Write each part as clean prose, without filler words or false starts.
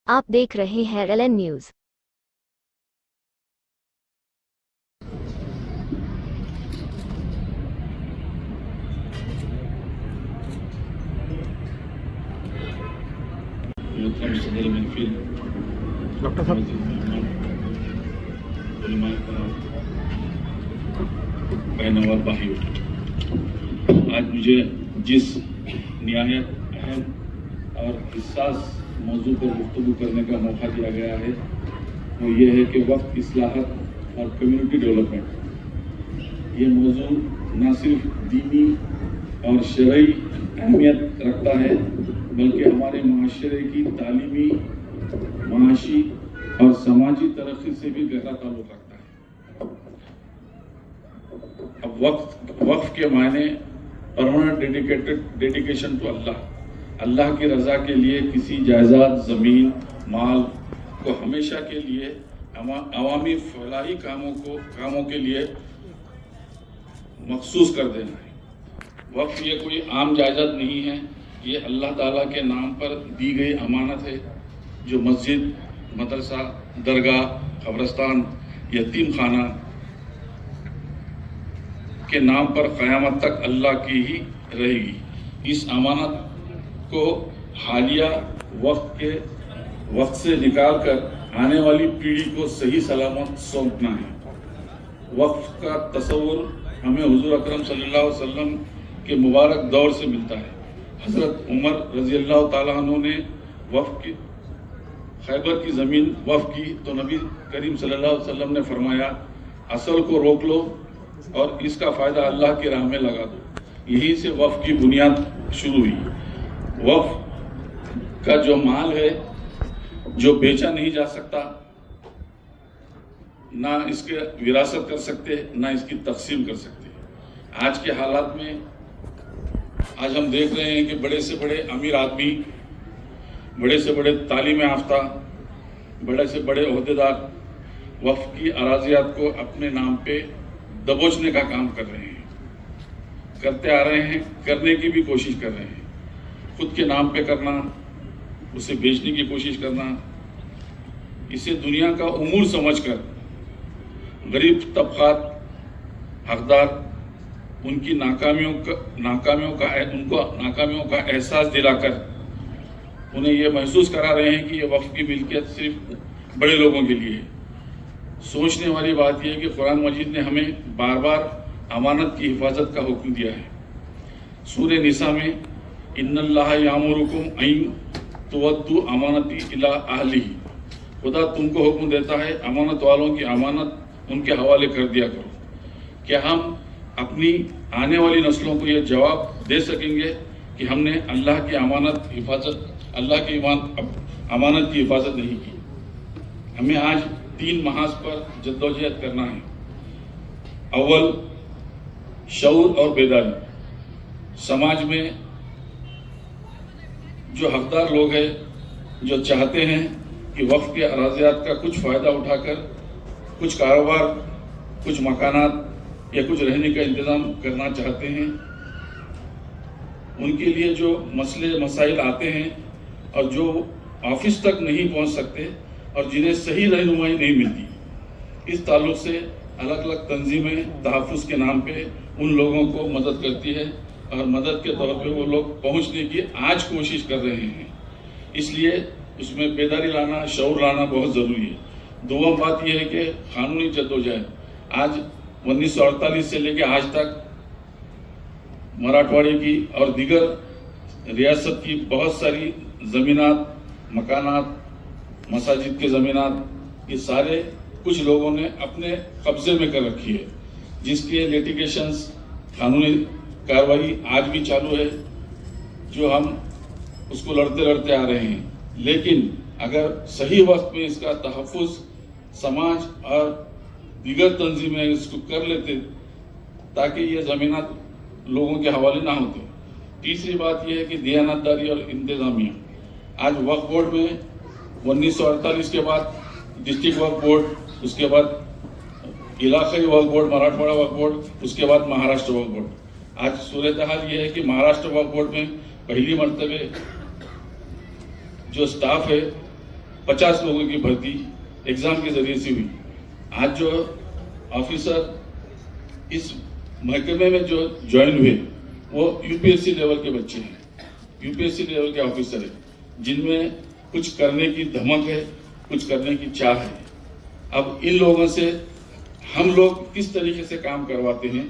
आप देख रहे हैं LN न्यूज। सदर महफिल डॉक्टर साहब बहनों और भाइयों, आज मुझे जिस निहायत अहम और हिस्सास मौजू पर गुफ्तगू करने का मौका दिया गया है वो ये है कि वक्त इस्लाहत और कम्युनिटी डेवलपमेंट। ये मौजू न सिर्फ दीनी और शरई अहमियत रखता है बल्कि हमारे माशरे की तालीमी, माशी और समाजी तरक्की से भी गहरा ताल्लुक रखता है। अब वक्फ के मायने परमानेंट डेडिकेशन टू अल्लाह की रजा के लिए किसी जायदाद, ज़मीन, माल को हमेशा के लिए अवामी फलाही कामों के लिए मखसूस कर देना है। वक्फ ये कोई आम जायदाद नहीं है, ये अल्लाह ताला के नाम पर दी गई अमानत है जो मस्जिद, मदरसा, दरगाह, कब्रस्तान, यतीम खाना के नाम पर क़यामत तक अल्लाह की ही रहेगी। इस अमानत को हालिया वक्त से निकाल कर आने वाली पीढ़ी को सही सलामत सौंपना है। वक्फ का तस्वुर हमें हुजूर अकरम सल्लल्लाहु अलैहि वसल्लम के मुबारक दौर से मिलता है। हज़रत उमर रज़ी अल्लाह ताला अन्हु ने खैबर की ज़मीन वक्फ की तो नबी करीम सल्लल्लाहु अलैहि वसल्लम ने फरमाया, असल को रोक लो और इसका फ़ायदा अल्लाह की राह में लगा दो। यहीं से वक्फ की बुनियाद शुरू हुई। वक्फ का जो माल है जो बेचा नहीं जा सकता, ना इसके विरासत कर सकते, ना इसकी तकसीम कर सकते। आज के हालात में आज हम देख रहे हैं कि बड़े से बड़े अमीर आदमी, बड़े से बड़े तालीम याफ्ता, बड़े से बड़े ओहदेदार वक्फ की अराजियात को अपने नाम पे दबोचने का काम कर रहे हैं, करते आ रहे हैं, करने की भी कोशिश कर रहे हैं। खुद के नाम पे करना, उसे बेचने की कोशिश करना, इसे दुनिया का उमूर समझकर गरीब तबकात हकदार उनकी नाकामियों का एहसास दिलाकर उन्हें यह महसूस करा रहे हैं कि ये वक्फ की मिल्कियत सिर्फ बड़े लोगों के लिए है। सोचने वाली बात यह है कि कुरान मजीद ने हमें बार बार अमानत की हिफाजत का हुक्म दिया है। सूरह निसा में इन्नल्लाह यामुरुकुम अन तुअद्दु अमानती इला अहलिही, खुदा तुमको हुक्म देता है अमानत वालों की अमानत उनके हवाले कर दिया करो। क्या हम अपनी आने वाली नस्लों को यह जवाब दे सकेंगे कि हमने अल्लाह की अमानत की हिफाजत नहीं की? हमें आज 3 महाज पर जद्दोजहद करना है। अव्वल, शऊर और बेदारी। समाज में जो हकदार लोग हैं, जो चाहते हैं कि वक्फ के अराजियात का कुछ फ़ायदा उठाकर कुछ कारोबार, कुछ मकानात या कुछ रहने का इंतज़ाम करना चाहते हैं, उनके लिए जो मसले मसाइल आते हैं और जो ऑफिस तक नहीं पहुंच सकते और जिन्हें सही रहनुमाई नहीं मिलती, इस ताल्लुक से अलग अलग तंजीमें तहफ़्फ़ुज़ के नाम पे उन लोगों को मदद करती है और मदद के तौर पे वो लोग पहुंचने की आज कोशिश कर रहे हैं। इसलिए उसमें बेदारी लाना, शऊर लाना बहुत ज़रूरी है। दूसरी बात यह है कि कानूनी जद्दोजहद। आज 1948 से लेकर आज तक मराठवाड़े की और दीगर रियासत की बहुत सारी ज़मीनात, मकानात, मसाजिद के ज़मीनात, ये सारे कुछ लोगों ने अपने कब्ज़े में कर रखी है, जिसके लिटिगेशंस, कानूनी कार्रवाई आज भी चालू है, जो हम उसको लड़ते लड़ते आ रहे हैं। लेकिन अगर सही वक्त में इसका तहफ़्फ़ुज़ समाज और दीगर तंजीमें इसको कर लेते ताकि ये ज़मीनात लोगों के हवाले ना होते। तीसरी बात यह है कि दियानतदारी और इंतज़ामिया। आज वक्फ बोर्ड में 1948 के बाद डिस्ट्रिक्ट वक्फ बोर्ड, उसके बाद इलाक़ाई वक्फ बोर्ड, मराठवाड़ा वक्फ बोर्ड, उसके बाद महाराष्ट्र वक्फ बोर्ड। आज सूरत हाल ये है कि महाराष्ट्र वक्फ बोर्ड में पहली मरतबे जो स्टाफ है 50 लोगों की भर्ती एग्जाम के जरिए से हुई। आज जो ऑफिसर इस महकमे में जो ज्वाइन हुए वो यूपीएससी लेवल के बच्चे हैं, यूपीएससी लेवल के ऑफिसर हैं, जिनमें कुछ करने की धमक है, कुछ करने की चाह है। अब इन लोगों से हम लोग किस तरीके से काम करवाते हैं,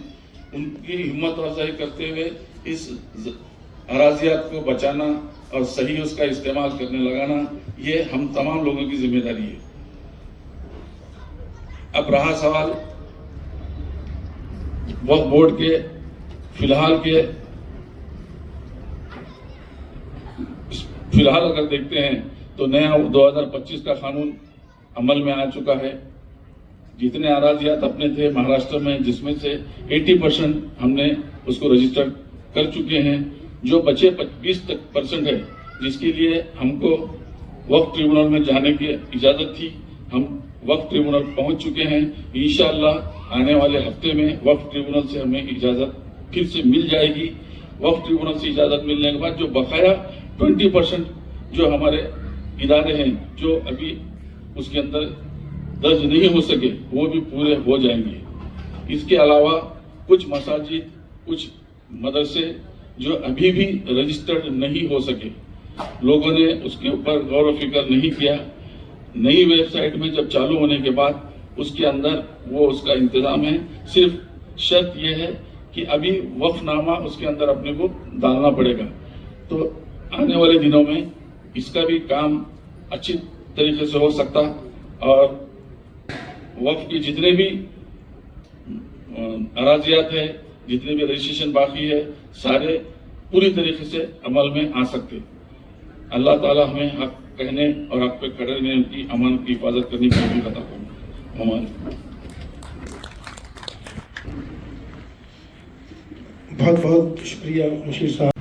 उनकी हिम्मत अफजाई करते हुए इस अराजियात को बचाना और सही उसका इस्तेमाल करने लगाना, ये हम तमाम लोगों की जिम्मेदारी है। अब रहा सवाल वक्फ बोर्ड के फिलहाल अगर देखते हैं तो नया 2025 का कानून अमल में आ चुका है। जितने अराजियात अपने थे महाराष्ट्र में, जिसमें से 80% हमने उसको रजिस्टर कर चुके हैं। जो बचे 20% है, जिसके लिए हमको वक्फ ट्रिब्यूनल में जाने की इजाजत थी, हम वक्फ ट्रिब्यूनल पहुंच चुके हैं। इंशाअल्लाह आने वाले हफ्ते में वक्फ ट्रिब्यूनल से हमें इजाजत फिर से मिल जाएगी। वक्फ ट्रिब्यूनल से इजाजत मिलने के बाद जो बकाया 20% जो हमारे इदारे हैं जो अभी उसके अंदर दर्ज नहीं हो सके, वो भी पूरे हो जाएंगे। इसके अलावा कुछ मसाजिद, कुछ मदरसे जो अभी भी रजिस्टर्ड नहीं हो सके, लोगों ने उसके ऊपर गौर फिक्र नहीं किया। नई वेबसाइट में जब चालू होने के बाद उसके अंदर वो उसका इंतजाम है। सिर्फ शर्त यह है कि अभी वक्फनामा उसके अंदर अपने को डालना पड़ेगा। तो आने वाले दिनों में इसका भी काम अच्छी तरीके से हो सकता, और वक्फ के जितने भी अराजियात है, जितने भी रजिस्ट्रेशन बाकी है, सारे पूरी तरीके से अमल में आ सकते। अल्लाह ताला हमें हक कहने और हक पे खड़े रहने की अमानत की हिफाजत करने की भी अता फरमाए। बहुत बहुत शुक्रिया मुशीर साहब।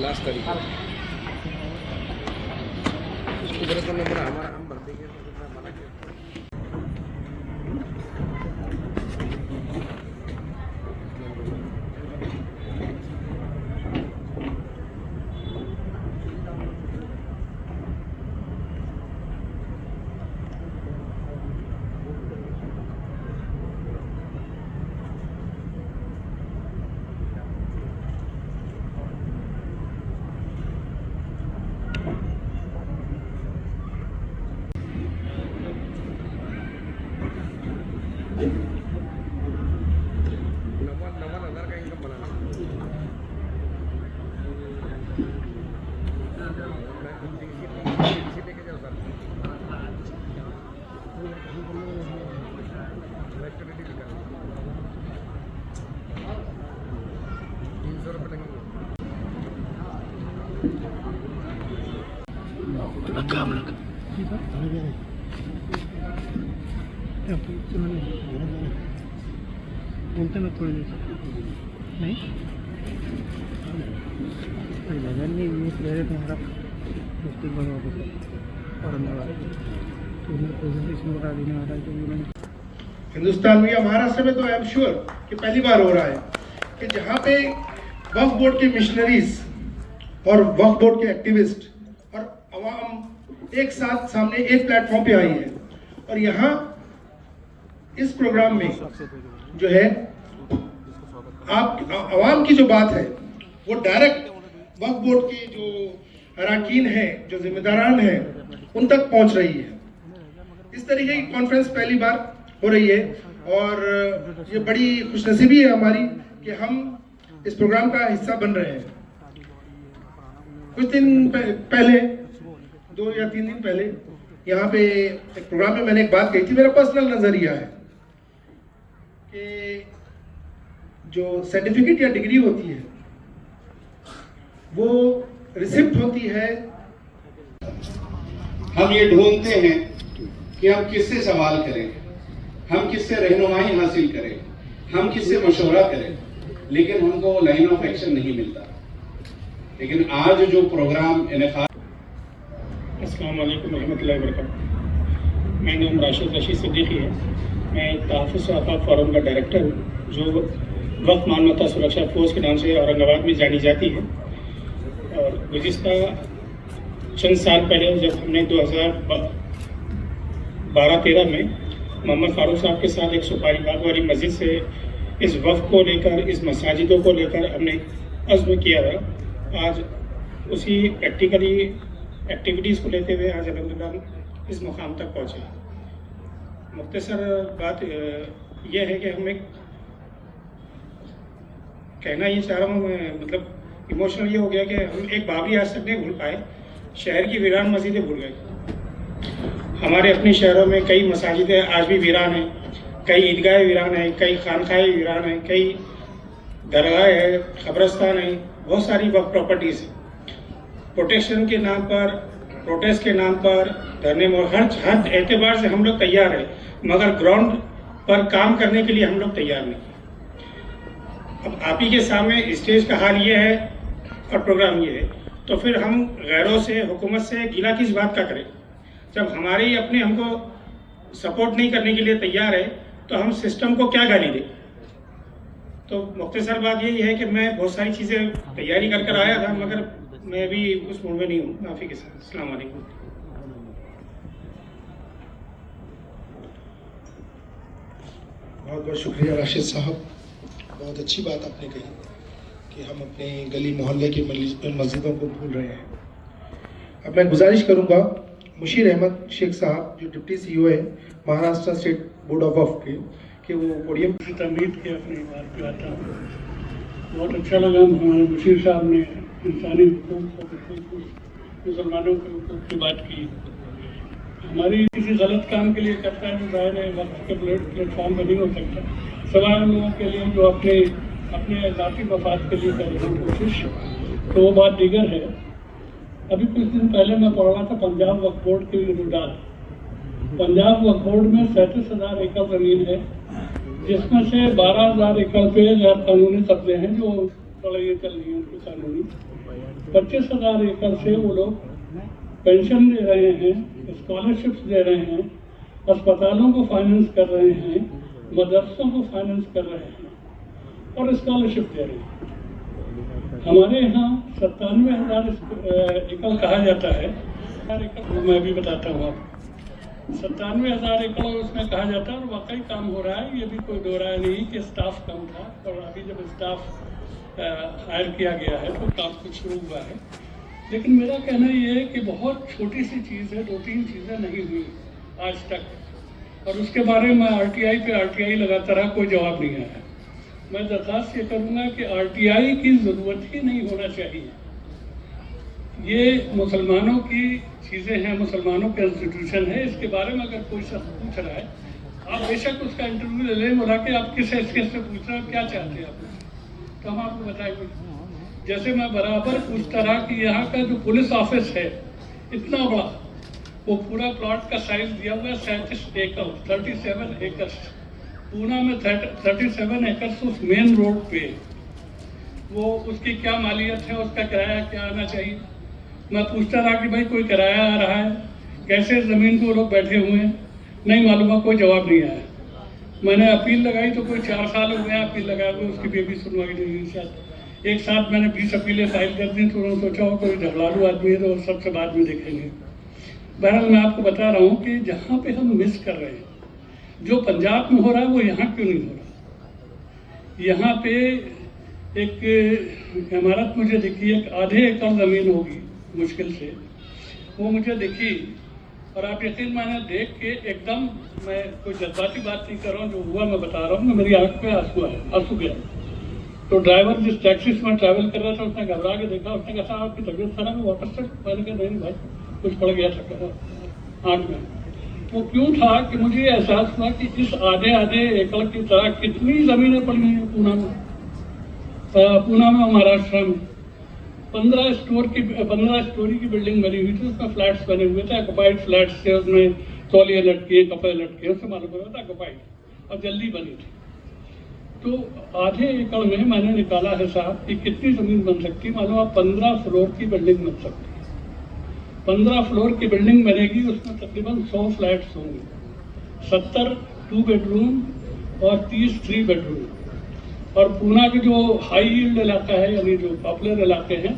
लास्ट तारीख उसको मेरे को नंबर हमारा हम भर देंगे तो कितना मना किया। नवा का इनकम बनाना लेके जाओ सर। इलेक्ट्रिसिटी निकाल 300 रुपये लगेंगे। बोलते ना थोड़ी देर नहीं लगन नहीं ये प्लेयर तुम्हारा डिस्ट्रिक्ट बना औरंगाबाद तो उन्हें प्रेजेंटेशन बता देने वाला है। तो हिंदुस्तान में या महाराष्ट्र में तो आई एम श्योर कि पहली बार हो रहा है कि जहाँ पे वक्फ बोर्ड के मिशनरीज और वक्फ बोर्ड के एक्टिविस्ट और अवाम एक साथ सामने एक प्लेटफॉर्म पे आई है। और यहाँ इस प्रोग्राम में जो है आप आवाम की जो बात है वो डायरेक्ट वक्फ बोर्ड के जो अरकान है, जो जिम्मेदारान है, उन तक पहुंच रही है। इस तरीके की कॉन्फ्रेंस पहली बार हो रही है और ये बड़ी खुशनसीबी है हमारी कि हम इस प्रोग्राम का हिस्सा बन रहे हैं। कुछ दिन पहले 2 या 3 दिन पहले यहाँ पे एक प्रोग्राम में मैंने एक बात कही थी। मेरा पर्सनल नजरिया है कि जो सर्टिफिकेट या डिग्री होती है वो रिसिप्ट होती है। हम ये ढूंढते हैं कि हम किससे सवाल करें, हम किससे रहनुमाई हासिल करें, हम किससे मशवरा करें, लेकिन हमको वो लाइन ऑफ एक्शन नहीं मिलता। लेकिन आज जो प्रोग्राम इनेकाद। अस्सलाम वालेकुम रहमतुल्लाहि व बरकातहू। मेरा नाम राशिद रशीद सिद्दीकी है। मैं तहफ़्फ़ुज़ आफ़ाक़ फोरम का डायरेक्टर हूँ, जो वक्फ मानवता सुरक्षा फोर्स के नाम से औरंगाबाद में जानी जाती है। और गुज़िश्ता चंद साल पहले जब हमने 2012-13 में मोहम्मद फारूक साहब के साथ एक सुपारी बाग वाली मस्जिद से इस वक्फ को लेकर, इस मसाजिदों को लेकर हमने अज़्म किया था। आज उसी प्रैक्टिकली एक्टिविटीज़ को लेते हुए आज अल्हम्दुलिल्लाह इस मुकाम तक पहुँचे। मुख्तसर बात यह है कि हम एक कहना ये चाह रहा हूँ, मतलब इमोशनल ये हो गया कि हम एक बाबरी आज तक नहीं भूल पाए। शहर की वीरान मस्जिदें भूल गए। हमारे अपने शहरों में कई मसाजिदें आज भी वीरान हैं, कई ईदगाहें वीरान हैं, कई खानखाएँ वीरान हैं, कई दरगाह है, कब्रस्तान है, बहुत सारी वक्फ प्रॉपर्टीज़ हैं। प्रोटेक्शन के नाम पर, प्रोटेस्ट के नाम पर, धरने में हर एतबार से हम लोग तैयार हैं, मगर ग्राउंड पर काम करने के लिए हम लोग तैयार नहीं। अब आप ही के सामने स्टेज का हाल ये है और प्रोग्राम ये है, तो फिर हम गैरों से, हुकूमत से गिला किस बात का करें? जब हमारे ही अपने हमको सपोर्ट नहीं करने के लिए तैयार है तो हम सिस्टम को क्या गाली दें? तो मुख्तसर बात यही है कि मैं बहुत सारी चीज़ें तैयारी कर कर आया था, मगर मैं अभी उस मूड में नहीं हूँ। माफ़ी के साथ अस्सलाम वालेकुम। बहुत बहुत शुक्रिया राशिद साहब, बहुत अच्छी बात आपने कही कि हम अपने गली मोहल्ले की मस्जिदों को भूल रहे हैं। अब मैं गुजारिश करूंगा मुशीर अहमद शेख साहब, जो डिप्टी CEO है महाराष्ट्र स्टेट बोर्ड ऑफ वक्फ के, कि वो पोडियम की तमीद के अपनी बात पे आता हूँ। बहुत अच्छा लगा हमारे मुशीर साहब ने इंसानी हुकूक और मुसलमानों के हुकूक की बात की। हमारी किसी गलत काम के लिए करता है तो ज़ाहिर है वक्त के प्लेटफॉर्म पर नहीं हो सकता। सवाल उन लोगों के लिए जो अपने ज़ाती मफाद के लिए कर रहे हैं कोशिश, तो वो बात दीगर है। अभी कुछ दिन पहले मैं पढ़ रहा था पंजाब वक्फ बोर्ड की रुदात। पंजाब वक्फ बोर्ड में 37,000 एकड़ ज़मीन है, जिसमें से 12,000 एकड़ पे गैर कानूनी कब्जे हैं जो लड़ाइयाँ चल रही हैं उनकी कानूनी। 25,000 एकड़ से वो लोग पेंशन दे रहे हैं, स्कॉलरशिप्स दे रहे हैं, अस्पतालों को फाइनेंस कर रहे हैं, मदरसों को फाइनेंस कर रहे हैं और स्कॉलरशिप दे रहे हैं। हमारे यहाँ 97,000 एकड़ कहा जाता है, मैं भी बताता हूँ आपको। 97,000 एकड़ उसमें कहा जाता है और वाकई काम हो रहा है। ये भी कोई दो राय नहीं कि स्टाफ कम था, और अभी जब स्टाफ हायर किया गया है तो काम कुछ शुरू हुआ है। लेकिन मेरा कहना ये है कि बहुत छोटी सी चीज़ है, 2-3 चीज़ें नहीं हुई आज तक, और उसके बारे में RTI पे RTI लगाता रहा, कोई जवाब नहीं आया। मैं दरख्वास्त ये करूँगा कि RTI की ज़रूरत ही नहीं होना चाहिए। ये मुसलमानों की चीज़ें हैं, मुसलमानों के इंस्टीट्यूशन है। इसके बारे में अगर कोई शख्स पूछ रहा है, आप बेशक उसका इंटरव्यू ले लें, बोला कि आप किस हैसियत से पूछ रहे हैं, क्या चाहते हैं आप, तो हम आपको बताएंगे। जैसे मैं बराबर पूछता रहा कि यहाँ का जो पुलिस ऑफिस है इतना बड़ा, वो पूरा प्लॉट का साइज दिया हुआ है 37 एकड़, 37 एकड़। पूना में 37 एकड़ उस मेन रोड पे, वो उसकी क्या मालियत है, उसका किराया क्या आना चाहिए। मैं पूछता रहा कि भाई कोई किराया आ रहा है, कैसे ज़मीन पे वो लोग बैठे हुए हैं, नहीं मालूम है, कोई जवाब नहीं आया। मैंने अपील लगाई तो कोई 4 साल हो गया अपील लगाए हुए, उसकी भी अभी सुनवाई नहीं हुई। एक साथ मैंने 20 अपीलें फाइल कर दी, तो उन्होंने सोचा हो कोई झगड़ालू आदमी है तो सबसे बाद में देखेंगे। बहरहाल मैं आपको बता रहा हूँ कि जहाँ पे हम मिस कर रहे हैं, जो पंजाब में हो रहा है वो यहाँ क्यों नहीं हो रहा। यहाँ पे एक इमारत मुझे दिखी, एक आधे एकड़ ज़मीन होगी मुश्किल से, वो मुझे दिखी और आप यकीन माने देख के एकदम, मैं कोई जज्बाती बात नहीं कर रहा हूँ, जो हुआ मैं बता रहा हूँ, मेरी आंख पे आंसू गया। तो ड्राइवर जिस टैक्सी से मैं ट्रैवल कर रहा था उसने घबरा के देखा, उसने कहा साहब आपकी तबीयत खराब है, वापस तक। मैंने कहा नहीं भाई, कुछ पड़ गया था आंख में। वो क्यों था कि मुझे एहसास हुआ कि इस आधे एकड़ की तरह कितनी ज़मीनें पड़ी हैं पूना में, महाराष्ट्र में। 15 स्टोरी की बिल्डिंग बनी हुई थी, उसमें फ्लैट्स बने हुए थे, ऑक्युपाइड फ्लैट्स थे, उसमें तौलिए लटके, कपड़े लटके, उससे मालूम पड़ा था ऑक्युपाइड, और जल्दी बनी थी। तो आधे एकड़ में मैंने निकाला हिसाब कि कितनी ज़मीन बन सकती है। मालूम आप 15 फ्लोर की बिल्डिंग बन सकती है। 15 फ्लोर की बिल्डिंग बनेगी, उसमें तकरीबन 100 फ्लैट्स होंगे, 70 2 बेडरूम और 30 3 बेडरूम। और पूना के जो हाई यील्ड इलाका है, यानी जो पॉपुलर इलाके हैं,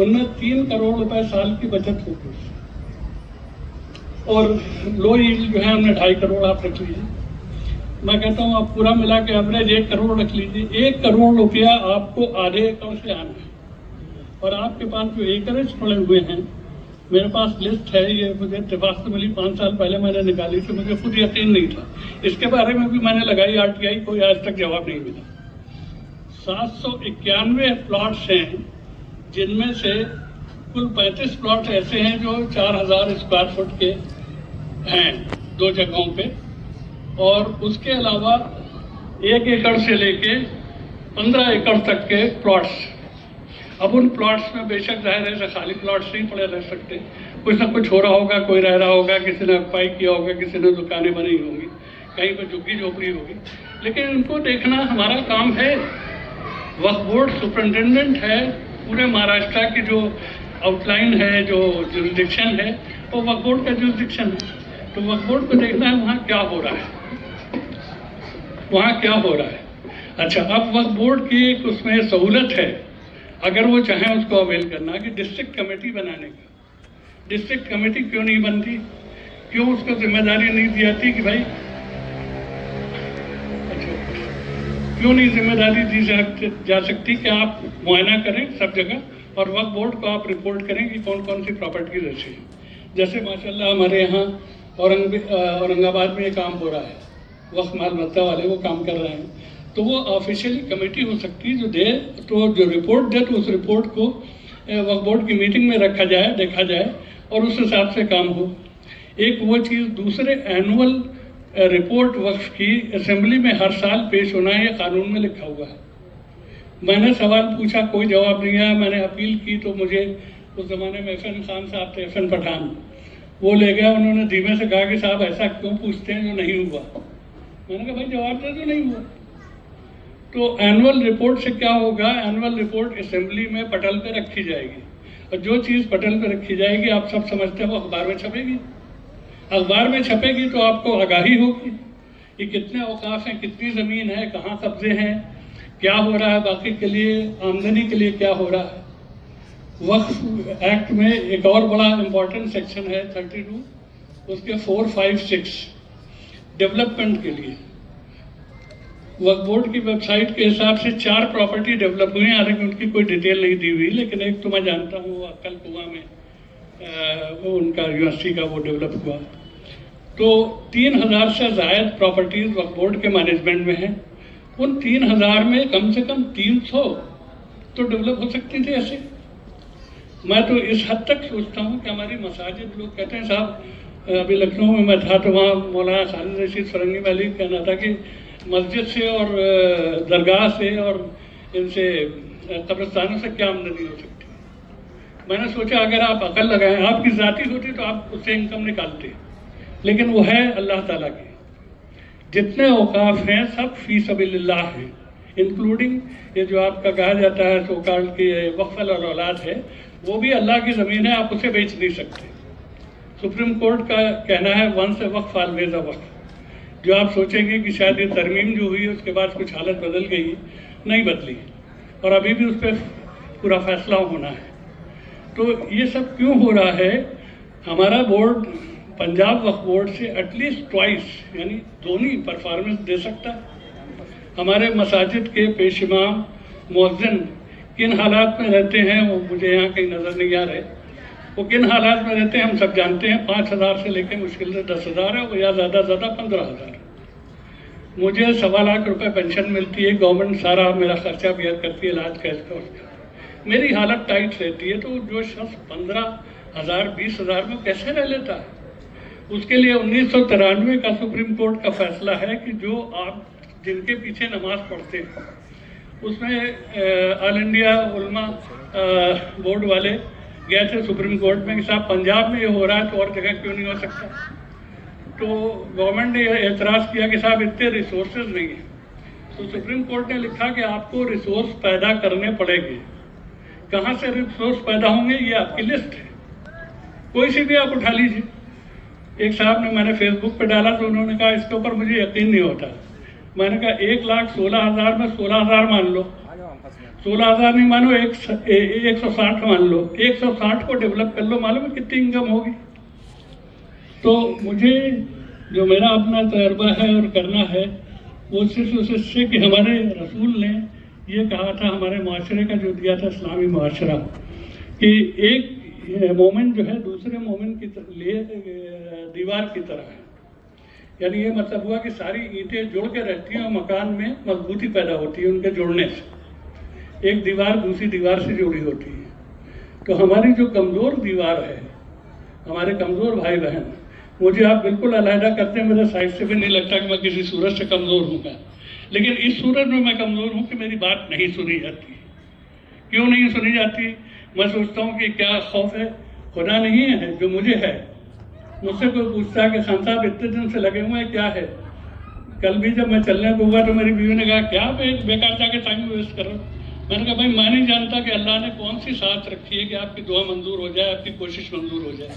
उनमें 3 करोड़ रुपए साल की बचत होगी। और लो यील्ड जो है हमने 2.5 करोड़ आप रख लीजिए। मैं कहता हूँ आप पूरा मिला के एवरेज 1 करोड़ रख लीजिए। 1 करोड़ रुपया आपको आधे एकड़ से आना है। और आपके पास जो एकरेज पड़े हुए हैं, मेरे पास लिस्ट है, ये मुझे इत्तेफाक से मिली, 5 साल पहले मैंने निकाली थी, मुझे खुद यकीन नहीं था। इसके बारे में भी मैंने लगाई RTI, कोई आज तक जवाब नहीं मिला। 791 प्लॉट्स हैं, जिनमें से कुल 35 प्लॉट ऐसे हैं जो 4000 स्क्वायर फुट के हैं 2 जगहों पे, और उसके अलावा 1 एकड़ से लेके 15 एकड़ तक के प्लॉट्स। अब उन प्लॉट्स में बेशक जाहिर है खाली प्लॉट्स नहीं पड़े रह सकते, कुछ ना कुछ हो रहा होगा, कोई रह रहा होगा, किसी ने ऑक्युपाई किया होगा, किसी ने दुकानें बनी होंगी, कहीं पर झुग्गी झोपड़ी होगी, लेकिन इनको देखना हमारा काम है। वक्फ बोर्ड सुपरिटेंडेंट है, पूरे महाराष्ट्र की जो आउटलाइन है, जो जुरिडिक्शन है, वो वक्फ बोर्ड का जुरिडिक्शन है। तो वक्फ बोर्ड को देखना है वहाँ क्या हो रहा है, वहाँ क्या हो रहा है। अच्छा, अब वक्फ बोर्ड की एक उसमें सहूलत है, अगर वो चाहें उसको अवेल करना, कि डिस्ट्रिक्ट कमेटी बनाने का। डिस्ट्रिक्ट कमेटी क्यों नहीं बनती, क्यों उसको जिम्मेदारी नहीं दी जाती कि भाई, क्यों नहीं जिम्मेदारी दी जा सकती कि आप मुआयना करें सब जगह और वक्फ बोर्ड को आप रिपोर्ट करें कि कौन कौन सी प्रॉपर्टीज ऐसी हैं। जैसे माशाल्लाह हमारे यहाँ औरंगाबाद में ये काम हो रहा है, वक्फ माल मत्ता वाले वो काम कर रहे हैं, तो वो ऑफिशियली कमेटी हो सकती है जो दे, तो जो रिपोर्ट दे, तो उस रिपोर्ट को वक्फ बोर्ड की मीटिंग में रखा जाए, देखा जाए और उस हिसाब से काम हो। एक वो चीज़। दूसरे, एनुअल रिपोर्ट वक्फ की असेंबली में हर साल पेश होना है, ये कानून में लिखा हुआ है। मैंने सवाल पूछा, कोई जवाब नहीं आया। मैंने अपील की तो मुझे उस ज़माने में FN खान साहब थे, FN पठान, वो ले गया। उन्होंने धीमे से कहा कि साहब ऐसा क्यों पूछते हैं जो नहीं हुआ। मैंने कहा भाई जवाब दे जो नहीं हुआ। तो एनुअल रिपोर्ट से क्या होगा, एनुअल रिपोर्ट असेंबली में पटल पे रखी जाएगी, और जो चीज़ पटल पे रखी जाएगी आप सब समझते हैं वो अखबार में छपेगी। अखबार में छपेगी तो आपको आगाही होगी कि कितने औकाफ हैं, कितनी ज़मीन है, कहाँ कब्जे हैं, क्या हो रहा है, बाकी के लिए आमदनी के लिए क्या हो रहा है। वक्फ एक्ट में एक और बड़ा इम्पोर्टेंट सेक्शन है 32, उसके 4, 5, 6 डेवलपमेंट के लिए। वक्फ बोर्ड की वेबसाइट के हिसाब से 4 प्रॉपर्टी डेवलप हुई हैं, हालांकि उनकी कोई डिटेल नहीं दी हुई, लेकिन एक तो मैं जानता हूँ वो अक्कल कुआं में वो उनका यूनिवर्सिटी का वो डेवलप हुआ। तो 3000 से ज़ायद प्रॉपर्टीज़ वक्फ बोर्ड के मैनेजमेंट में हैं। उन 3000 में कम से कम 300 तो डेवलप हो सकती थी ऐसे। मैं तो इस हद तक सोचता हूँ कि हमारी मसाजिद, लोग कहते हैं साहब, अभी लखनऊ में मैं था तो वहाँ मौलाना खालिद रशीद फरंगी वाली कहना था कि मस्जिद से और दरगाह से और इनसे कब्रिस्तानों से क्या आमदनी हो सकती है। मैंने सोचा अगर आप अकल लगाएं, आपकी ज़ाती होती तो आप उससे इनकम निकालते, लेकिन वो है अल्लाह ताला की। जितने औकाफ हैं सब फी सबीलिल्लाह हैं, इंक्लूडिंग ये जो आपका कहा जाता है सो कॉल्ड की वक्फ और औलाद है, वो भी अल्लाह की ज़मीन है, आप उसे बेच नहीं सकते। सुप्रीम कोर्ट का कहना है once a Waqf always a वक्फ। जो आप सोचेंगे कि शायद ये तरमीम जो हुई उसके बाद कुछ हालत बदल गई, नहीं बदली, और अभी भी उस पर पूरा फैसला होना है। तो ये सब क्यों हो रहा है? हमारा बोर्ड पंजाब वक्फ बोर्ड से एटलीस्ट ट्वाइस यानी दोनों परफॉर्मेंस दे सकता है। हमारे मसाजिद के पेश इमाम मुअज्जिन किन हालात में रहते हैं वो मुझे यहाँ कहीं नज़र नहीं आ रहे। वो किन हालात में रहते हैं हम सब जानते हैं। 5,000 से लेकर मुश्किल से 10,000 है, वो या ज़्यादा 15,000। मुझे 1.25 लाख रुपए पेंशन मिलती है, गवर्नमेंट सारा मेरा खर्चा बेयर करती है, इलाज का इसका उसका। मेरी हालत टाइट रहती है, तो जो शख्स 15,000 20,000 में कैसे रह लेता है? उसके लिए 1993 का सुप्रीम कोर्ट का फैसला है कि जो आप जिनके पीछे नमाज पढ़ते हैं उसमें ऑल इंडिया उलमा बोर्ड वाले गए थे सुप्रीम कोर्ट में कि साहब पंजाब में ये हो रहा है तो और जगह क्यों नहीं हो सकता। तो गवर्नमेंट ने एतराज़ किया कि साहब इतने रिसोर्सेज नहीं है। तो सुप्रीम कोर्ट ने लिखा कि आपको रिसोर्स पैदा करने पड़ेंगे। कहाँ से रिसोर्स पैदा होंगे ये आपकी लिस्ट है, कोई सी भी आप उठा लीजिए। एक साहब ने मैंने फेसबुक पे डाला तो उन्होंने कहा इसके ऊपर मुझे यकीन नहीं होता। मैंने कहा 1,16,000 में 16,000 मान लो, 16,000 नहीं मानो 160 मान लो, 160 को डेवलप कर लो, मालूम है कितनी इनकम होगी। तो मुझे जो मेरा अपना तजर्बा है और करना है वो सिर्फ उससे कि हमारे रसूल ने ये कहा था, हमारे माशरे का जो दिया था इस्लामी माशरा, कि एक मोमिन जो है दूसरे मोमिन के लिए दीवार की तरह है। यानी ये मतलब हुआ कि सारी ईंटें जुड़ के रहती हैं और मकान में मजबूती पैदा होती है उनके जुड़ने से। एक दीवार दूसरी दीवार से जुड़ी होती है। तो हमारी जो कमज़ोर दीवार है, हमारे कमज़ोर भाई बहन, मुझे आप बिल्कुल अलहदा करते हैं, मेरे साइड से भी नहीं लगता कि मैं किसी सूरत से कमज़ोर हूँ, लेकिन इस सूरत में मैं कमज़ोर हूँ कि मेरी बात नहीं सुनी जाती। क्यों नहीं सुनी जाती? मैं सोचता हूँ कि क्या खौफ है? खुदा नहीं है जो मुझे है। मुझसे कोई पूछता है कि खान साहब इतने दिन से लगे हुए हैं, क्या है? कल भी जब मैं चलने को हुआ तो मेरी बीवी ने कहा क्या बेकार जाके टाइम वेस्ट करो। मैंने कहा भाई मैं नहीं जानता कि अल्लाह ने कौन सी साथ रखी है कि आपकी दुआ मंजूर हो जाए, आपकी कोशिश मंजूर हो जाए।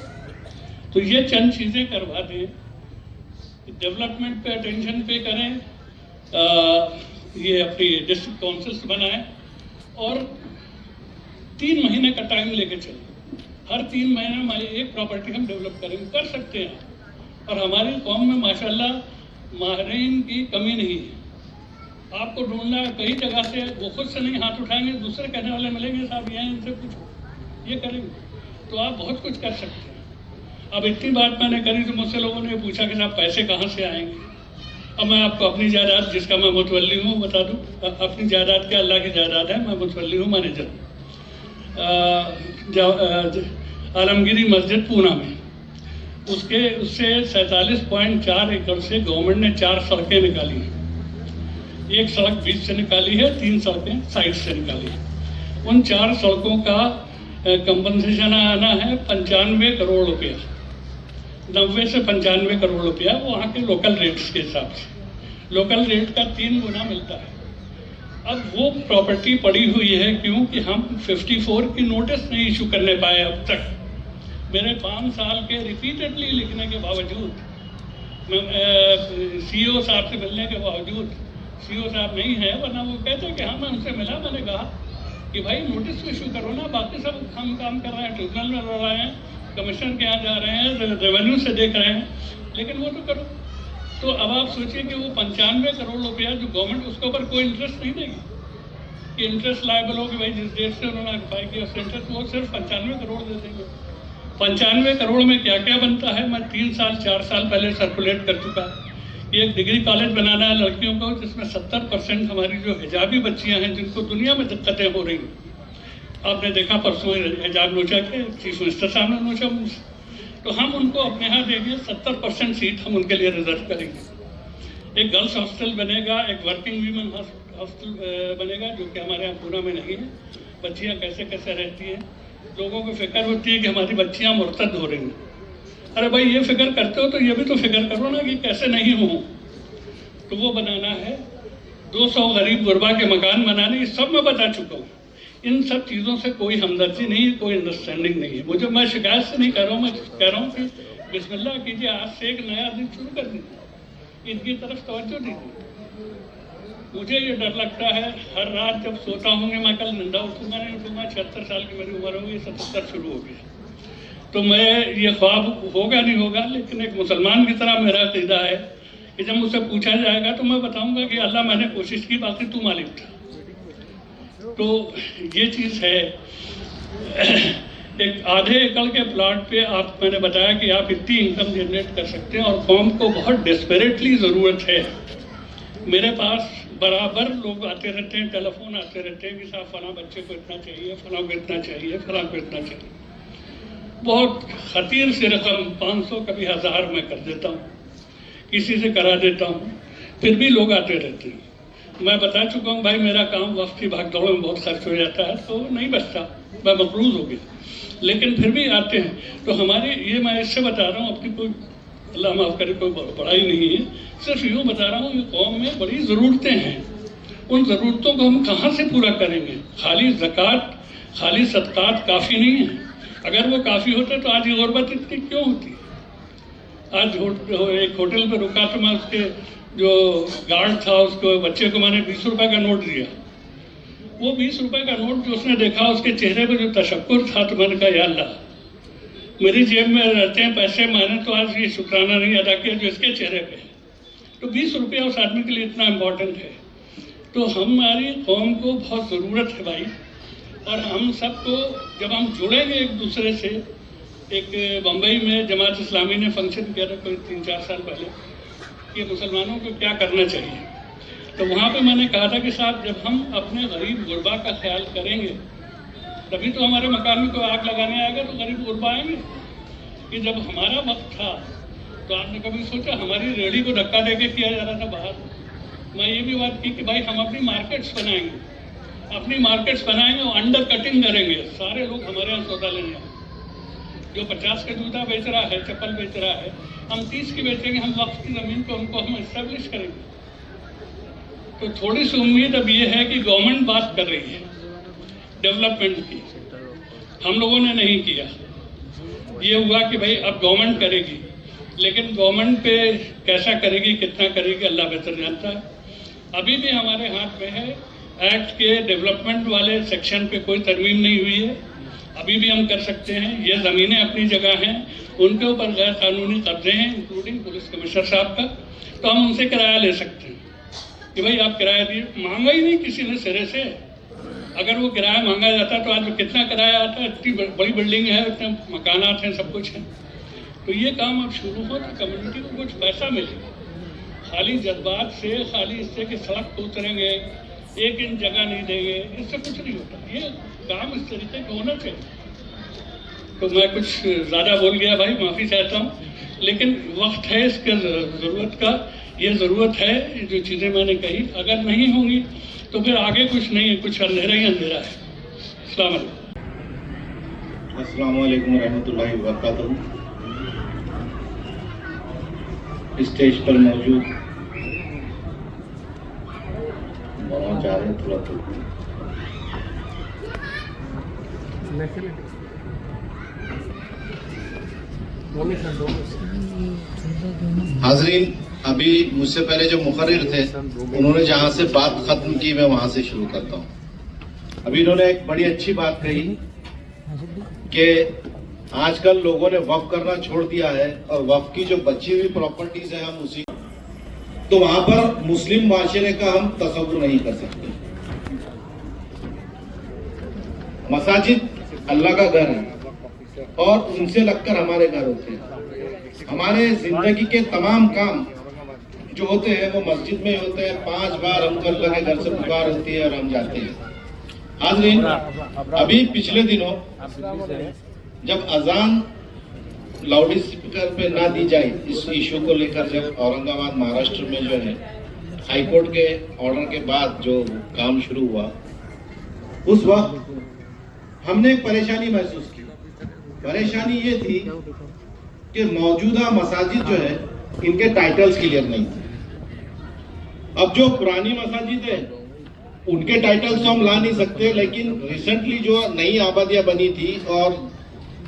तो ये चंद चीज़ें करवा दें, डेवलपमेंट पे अटेंशन पे करें, ये अपनी डिस्ट्रिक्ट काउंसिल्स बनाएं और 3 महीने का टाइम लेके चलें। हर 3 महीने में एक प्रॉपर्टी हम डेवलप करेंगे, कर सकते हैं। और हमारी कौम में माशाल्लाह माहिरीन की कमी नहीं है। आपको ढूंढना है कई जगह से, वो खुद से नहीं हाथ उठाएंगे, दूसरे कहने वाले मिलेंगे साहब ये इनसे पूछो, ये करेंगे, तो आप बहुत कुछ कर सकते हैं। अब इतनी बात मैंने करी तो मुझसे लोगों ने पूछा कि साहब पैसे कहाँ से आएंगे। अब मैं आपको अपनी जायदाद जिसका मैं मुतवल्ली हूँ बता दूँ। अपनी जायदाद क्या अल्लाह की जायदाद है, मैं मुतवल्ली हूँ, मैनेजर। आलमगीरी मस्जिद पूना में उससे 47.4 एकड़ से गवर्नमेंट ने 4 सड़कें निकाली हैं। एक सड़क बीच से निकाली है, 3 सड़कें साइड से निकाली है। उन 4 सड़कों का कंपनसेशन आना है 95 करोड़ रुपया, 90 से 95 करोड़ रुपया, वो वहाँ के लोकल रेट्स के हिसाब से। लोकल रेट का 3 गुना मिलता है। अब वो प्रॉपर्टी पड़ी हुई है क्योंकि हम 54 की नोटिस नहीं इशू करने पाए अब तक। मेरे 5 साल के रिपीटेडली लिखने के बावजूद, CEO साहब से मिलने के बावजूद, CEO साहब नहीं है, वरना वो कहते कि हाँ मैं उनसे मिला, मैंने कहा कि भाई नोटिस तो इशू करो ना, बाकी सब हम काम कर रहे हैं, ट्रिब्यूनल में लड़ रहे हैं, कमीशन के यहाँ जा रहे हैं, रेवेन्यू से देख रहे हैं, लेकिन वो तो करो। तो अब आप सोचिए कि वो 95 करोड़ रुपया जो गवर्नमेंट उसके ऊपर कोई इंटरेस्ट नहीं देगी कि इंटरेस्ट लायबल हो कि भाई जिस डेट से उन्होंने अप्लाई किया उससे इंटरेस्ट, वो सिर्फ 95 करोड़ दे देंगे। 95 करोड़ में क्या क्या बनता है मैं 3 साल 4 साल पहले सर्कुलेट कर चुका। एक डिग्री कॉलेज बनाना है लड़कियों को जिसमें 70% हमारी जो हिजाबी बच्चियां हैं जिनको दुनिया में दिक्कतें हो रही हैं। आपने देखा परसों हिजाब नोचा के चीफ मिनिस्टर साहब ने नोचा मुझसे, तो हम उनको अपने यहाँ देंगे। 70% सीट हम उनके लिए रिजर्व करेंगे। एक गर्ल्स हॉस्टल बनेगा, एक वर्किंग वीमेन हॉस्टल बनेगा जो कि हमारे यहाँ पूना में नहीं है। बच्चियाँ कैसे कैसे रहती हैं, लोगों को फिक्र होती है कि हमारी बच्चियाँ मुर्तद हो रही हैं। अरे भाई ये फिक्र करते हो तो ये भी तो फिक्र करो ना कि कैसे नहीं हो। तो वो बनाना है। 200 गरीब गुरबा के मकान बनाने, ये सब मैं बता चुका हूँ। इन सब चीज़ों से कोई हमदर्दी नहीं है, कोई अंडरस्टैंडिंग नहीं है। मुझे मैं शिकायत से नहीं कर रहा हूँ, मैं कह रहा हूँ कि बिस्मिल्लाह कीजिए, आज से एक नया दिन शुरू कर दीजिए, इनकी तरफ तवज्जो दीजिए। मुझे ये डर लगता है हर रात जब सोता हूँ मैं कल निंदा उठूंगा नहीं उठूंगा। 76 साल की मेरी उम्र होगी, 77 शुरू हो गई। तो मैं ये ख्वाब होगा नहीं होगा, लेकिन एक मुसलमान की तरह मेरा अक़ीदा है कि जब मुझसे पूछा जाएगा तो मैं बताऊंगा कि अल्लाह मैंने कोशिश की, बाकी तू मालिक था। तो ये चीज़ है। एक आधे एकड़ के प्लाट पे आप, मैंने बताया कि आप इतनी इनकम जनरेट कर सकते हैं और कौम को बहुत डेस्परेटली ज़रूरत है। मेरे पास बराबर लोग आते रहते हैं, टेलीफोन आते रहते हैं कि साहब फलां बच्चे को इतना चाहिए, फलां को इतना चाहिए, फलां को इतना चाहिए। बहुत खतीर सी रकम 500 कभी 1000 में कर देता हूँ, किसी से करा देता हूँ, फिर भी लोग आते रहते हैं। मैं बता चुका हूँ भाई, मेरा काम वक्त की भागदौड़ में बहुत खर्च हो जाता है तो नहीं बचता, मैं मकरूज हो गया, लेकिन फिर भी आते हैं। तो हमारे ये, मैं इससे बता रहा हूँ, अपनी कोई अल्लाह माफ़ करे कोई बड़ाई नहीं है, सिर्फ यूँ बता रहा हूँ कि कौम में बड़ी ज़रूरतें हैं। उन ज़रूरतों को हम कहाँ से पूरा करेंगे? खाली ज़कात, खाली सदक़ात काफ़ी नहीं है। अगर वो काफ़ी होते तो आज ये गुर्बत इतनी क्यों होती? आज एक होटल पर रुका तो मैं उसके जो गार्ड था, उसको बच्चे को मैंने 20 रुपए का नोट दिया। वो 20 रुपए का नोट जो उसने देखा, उसके चेहरे पर जो तशक्कुर था, तो मैंने कहा या अल्लाह, मेरी जेब में रहते हैं पैसे, मैंने तो आज ये शुक्राना नहीं अदा किया जो इसके चेहरे पे है। तो 20 रुपया उस आदमी के लिए इतना इम्पोर्टेंट है। तो हमारी कौम को बहुत ज़रूरत है भाई, और हम सबको जब हम जुड़ेंगे एक दूसरे से। एक बम्बई में जमात इस्लामी ने फंक्शन किया था कोई 3-4 साल पहले कि मुसलमानों को क्या करना चाहिए। तो वहाँ पे मैंने कहा था कि साहब, जब हम अपने गरीब गुरबा का ख्याल करेंगे तभी तो हमारे मकान में कोई आग लगाने आएगा, तो गरीब गुरबा आएंगे। कि जब हमारा वक्त था तो आपने कभी सोचा, हमारी रेहड़ी को धक्का देके किया जा रहा था बाहर। मैं ये भी बात की कि भाई हम अपनी मार्केट्स बनाएंगे, अपनी मार्केट्स बनाएंगे और अंडर कटिंग करेंगे। सारे लोग हमारे यहाँ सौदा लेने आए। जो 50 का जूता बेच रहा है, चप्पल बेच रहा है, हम 30 की बेचेंगे। हम वक्त की ज़मीन को उनको हम इस्टेब्लिश करेंगे। तो थोड़ी सी उम्मीद अब ये है कि गवर्नमेंट बात कर रही है डेवलपमेंट की, हम लोगों ने नहीं किया। ये हुआ कि भाई अब गवर्नमेंट करेगी, लेकिन गवर्नमेंट पे कैसा करेगी, कितना करेगी, अल्लाह बेहतर जानता है। अभी भी हमारे हाथ में है, एक्ट के डेवलपमेंट वाले सेक्शन पे कोई तरमीम नहीं हुई है, अभी भी हम कर सकते हैं। ये ज़मीनें अपनी जगह हैं, उनके ऊपर गैर कानूनी कब्जे हैं, इंक्लूडिंग पुलिस कमिश्नर साहब का, तो हम उनसे किराया ले सकते हैं कि भाई आप किराया दिए। मांगा ही नहीं किसी ने सिरे से। अगर वो किराया मांगा जाता तो आज कितना किराया आता है, इतनी बड़ी बिल्डिंग है, इतने मकानात हैं, सब कुछ है। तो ये काम अब शुरू हो तो कम्युनिटी को कुछ पैसा मिले। खाली जज्बात से, खाली इससे कि सड़क पे उतरेंगे, 1 इंच जगह नहीं देंगे, इससे कुछ नहीं होता। ये काम इस तरीके का होना चाहिए। तो मैं कुछ ज़्यादा बोल गया भाई, माफ़ी चाहता हूँ, लेकिन वक्त है इसके ज़रूरत का। ये ज़रूरत है, जो चीज़ें मैंने कही अगर नहीं होंगी तो फिर आगे कुछ नहीं है, कुछ अंधेरा ही अंधेरा है। अस्सलाम वालेकुम। अस्सलाम वालेकुम रहमतुल्लाहि व बरकातहू। स्टेज पर मौजूद बहुत जा रहे थोड़ा तो हाजरीन, अभी मुझसे पहले जो मुखर्रिर थे उन्होंने जहां से बात खत्म की, मैं वहां से शुरू करता हूं। अभी इन्होंने एक बड़ी अच्छी बात कही कि आजकल लोगों ने वक्फ करना छोड़ दिया है और वक्फ की जो बची हुई प्रॉपर्टीज है हम उसी, तो वहां पर मुस्लिम माशरे का हम तसव्वुर नहीं कर सकते। मसाजिद अल्लाह का घर है और उनसे लगकर हमारे घर होते हैं। हमारे जिंदगी के तमाम काम जो होते हैं वो मस्जिद में होते हैं। 5 बार हमको अल्लाह के घर से पुकार होती है और हम जाते हैं। हाज़रीन, अभी पिछले दिनों जब अजान लाउड स्पीकर पे ना दी जाए, इस इशू को लेकर जब औरंगाबाद महाराष्ट्र में जो है हाईकोर्ट के ऑर्डर के बाद जो काम शुरू हुआ, उस वक्त हमने एक परेशानी महसूस की। परेशानी ये थी कि मौजूदा मसाजिद जो है इनके टाइटल्स क्लियर नहीं थे। अब जो पुरानी मसाजिद है उनके टाइटल्स तो हम ला नहीं सकते, लेकिन रिसेंटली जो नई आबादियां बनी थी और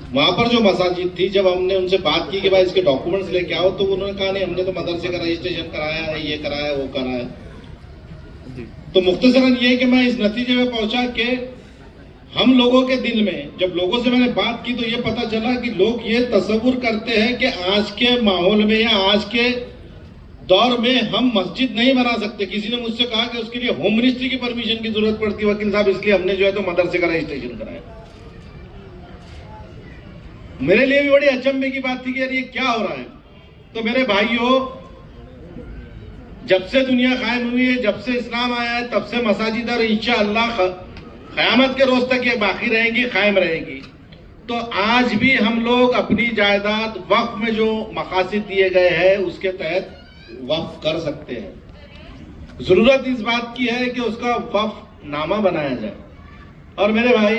वहां पर जो मसाजिद थी, जब हमने उनसे बात की कि भाई इसके डॉक्यूमेंट्स लेके आओ, तो उन्होंने कहा नहीं, हमने तो मदरसे का रजिस्ट्रेशन कराया है, ये कराया है, वो कराया है। तो मुख्तसरन ये कि मैं इस नतीजे में पहुंचा कि हम लोगों के दिल में, जब लोगों से मैंने बात की तो ये पता चला कि लोग ये तस्वुर करते हैं कि आज के माहौल में या आज के दौर में हम मस्जिद नहीं बना सकते। किसी ने मुझसे कहा कि उसके लिए होम मिनिस्ट्री की परमिशन की जरूरत पड़ती है वकील साहब, इसलिए हमने जो है तो मदरसे का रजिस्ट्रेशन कराया। मेरे लिए भी बड़ी अचंभे की बात थी कि यार ये क्या हो रहा है। तो मेरे भाइयों, जब से दुनिया कायम हुई है, जब से इस्लाम आया है, तब से मसाजिद और इंशाअल्लाह क़यामत के रोज तक ये बाकी रहेंगी, कायम रहेगी। तो आज भी हम लोग अपनी जायदाद वक्फ में जो मकासद दिए गए हैं उसके तहत वक्फ कर सकते हैं। जरूरत इस बात की है कि उसका वक्फ नामा बनाया जाए। और मेरे भाई,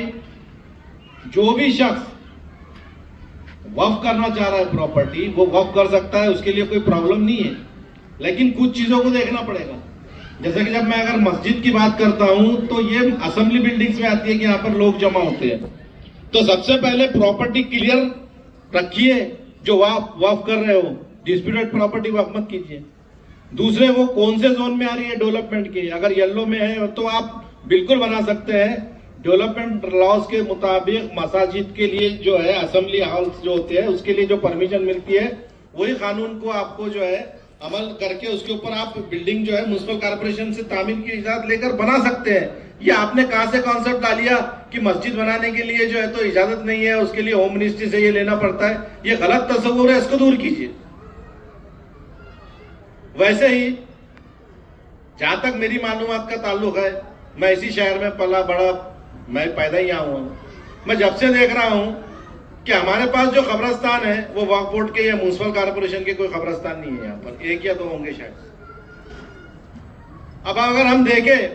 जो भी शख्स वक्फ करना चाह रहा है प्रॉपर्टी, वो वक्फ कर सकता है, उसके लिए कोई प्रॉब्लम नहीं है। लेकिन कुछ चीजों को देखना पड़ेगा। जैसे कि जब मैं अगर मस्जिद की बात करता हूं तो ये असेंबली बिल्डिंग्स में आती है कि यहाँ पर लोग जमा होते हैं। तो सबसे पहले प्रॉपर्टी क्लियर रखिए, जो वक्फ कर रहे हो, डिस्प्यूटेड प्रॉपर्टी वक्फ मत कीजिए। दूसरे, वो कौन से जोन में आ रही है डेवलपमेंट की, अगर येलो में है तो आप बिल्कुल बना सकते हैं। डेवलपमेंट लॉज के मुताबिक मसाजिद के लिए जो है असेंबली हॉल्स जो होते हैं उसके लिए जो परमिशन मिलती है वही कानून को आपको जो है अमल करके उसके ऊपर आप बिल्डिंग जो है म्युनिसिपल कॉर्पोरेशन से तामीर की इजाजत लेकर बना सकते हैं। ये आपने कहां से कॉन्सेप्ट डाल लिया कि मस्जिद बनाने के लिए जो है तो इजाजत नहीं है, उसके लिए होम मिनिस्ट्री से ये लेना पड़ता है। ये गलत तस्वुर है, इसको दूर कीजिए। वैसे ही जहां तक मेरी मालूमात का ताल्लुक है, मैं इसी शहर में पला बड़ा, मैं पैदा ही हुआ हूं। मैं जब से देख रहा हूं कि हमारे पास जो कब्रस्तान है वो वक्फ बोर्ड के या म्युनिसिपल कॉर्पोरेशन के कोई कब्रस्तान नहीं है। यहाँ पर एक या दो होंगे शायद। अब अगर हम देखें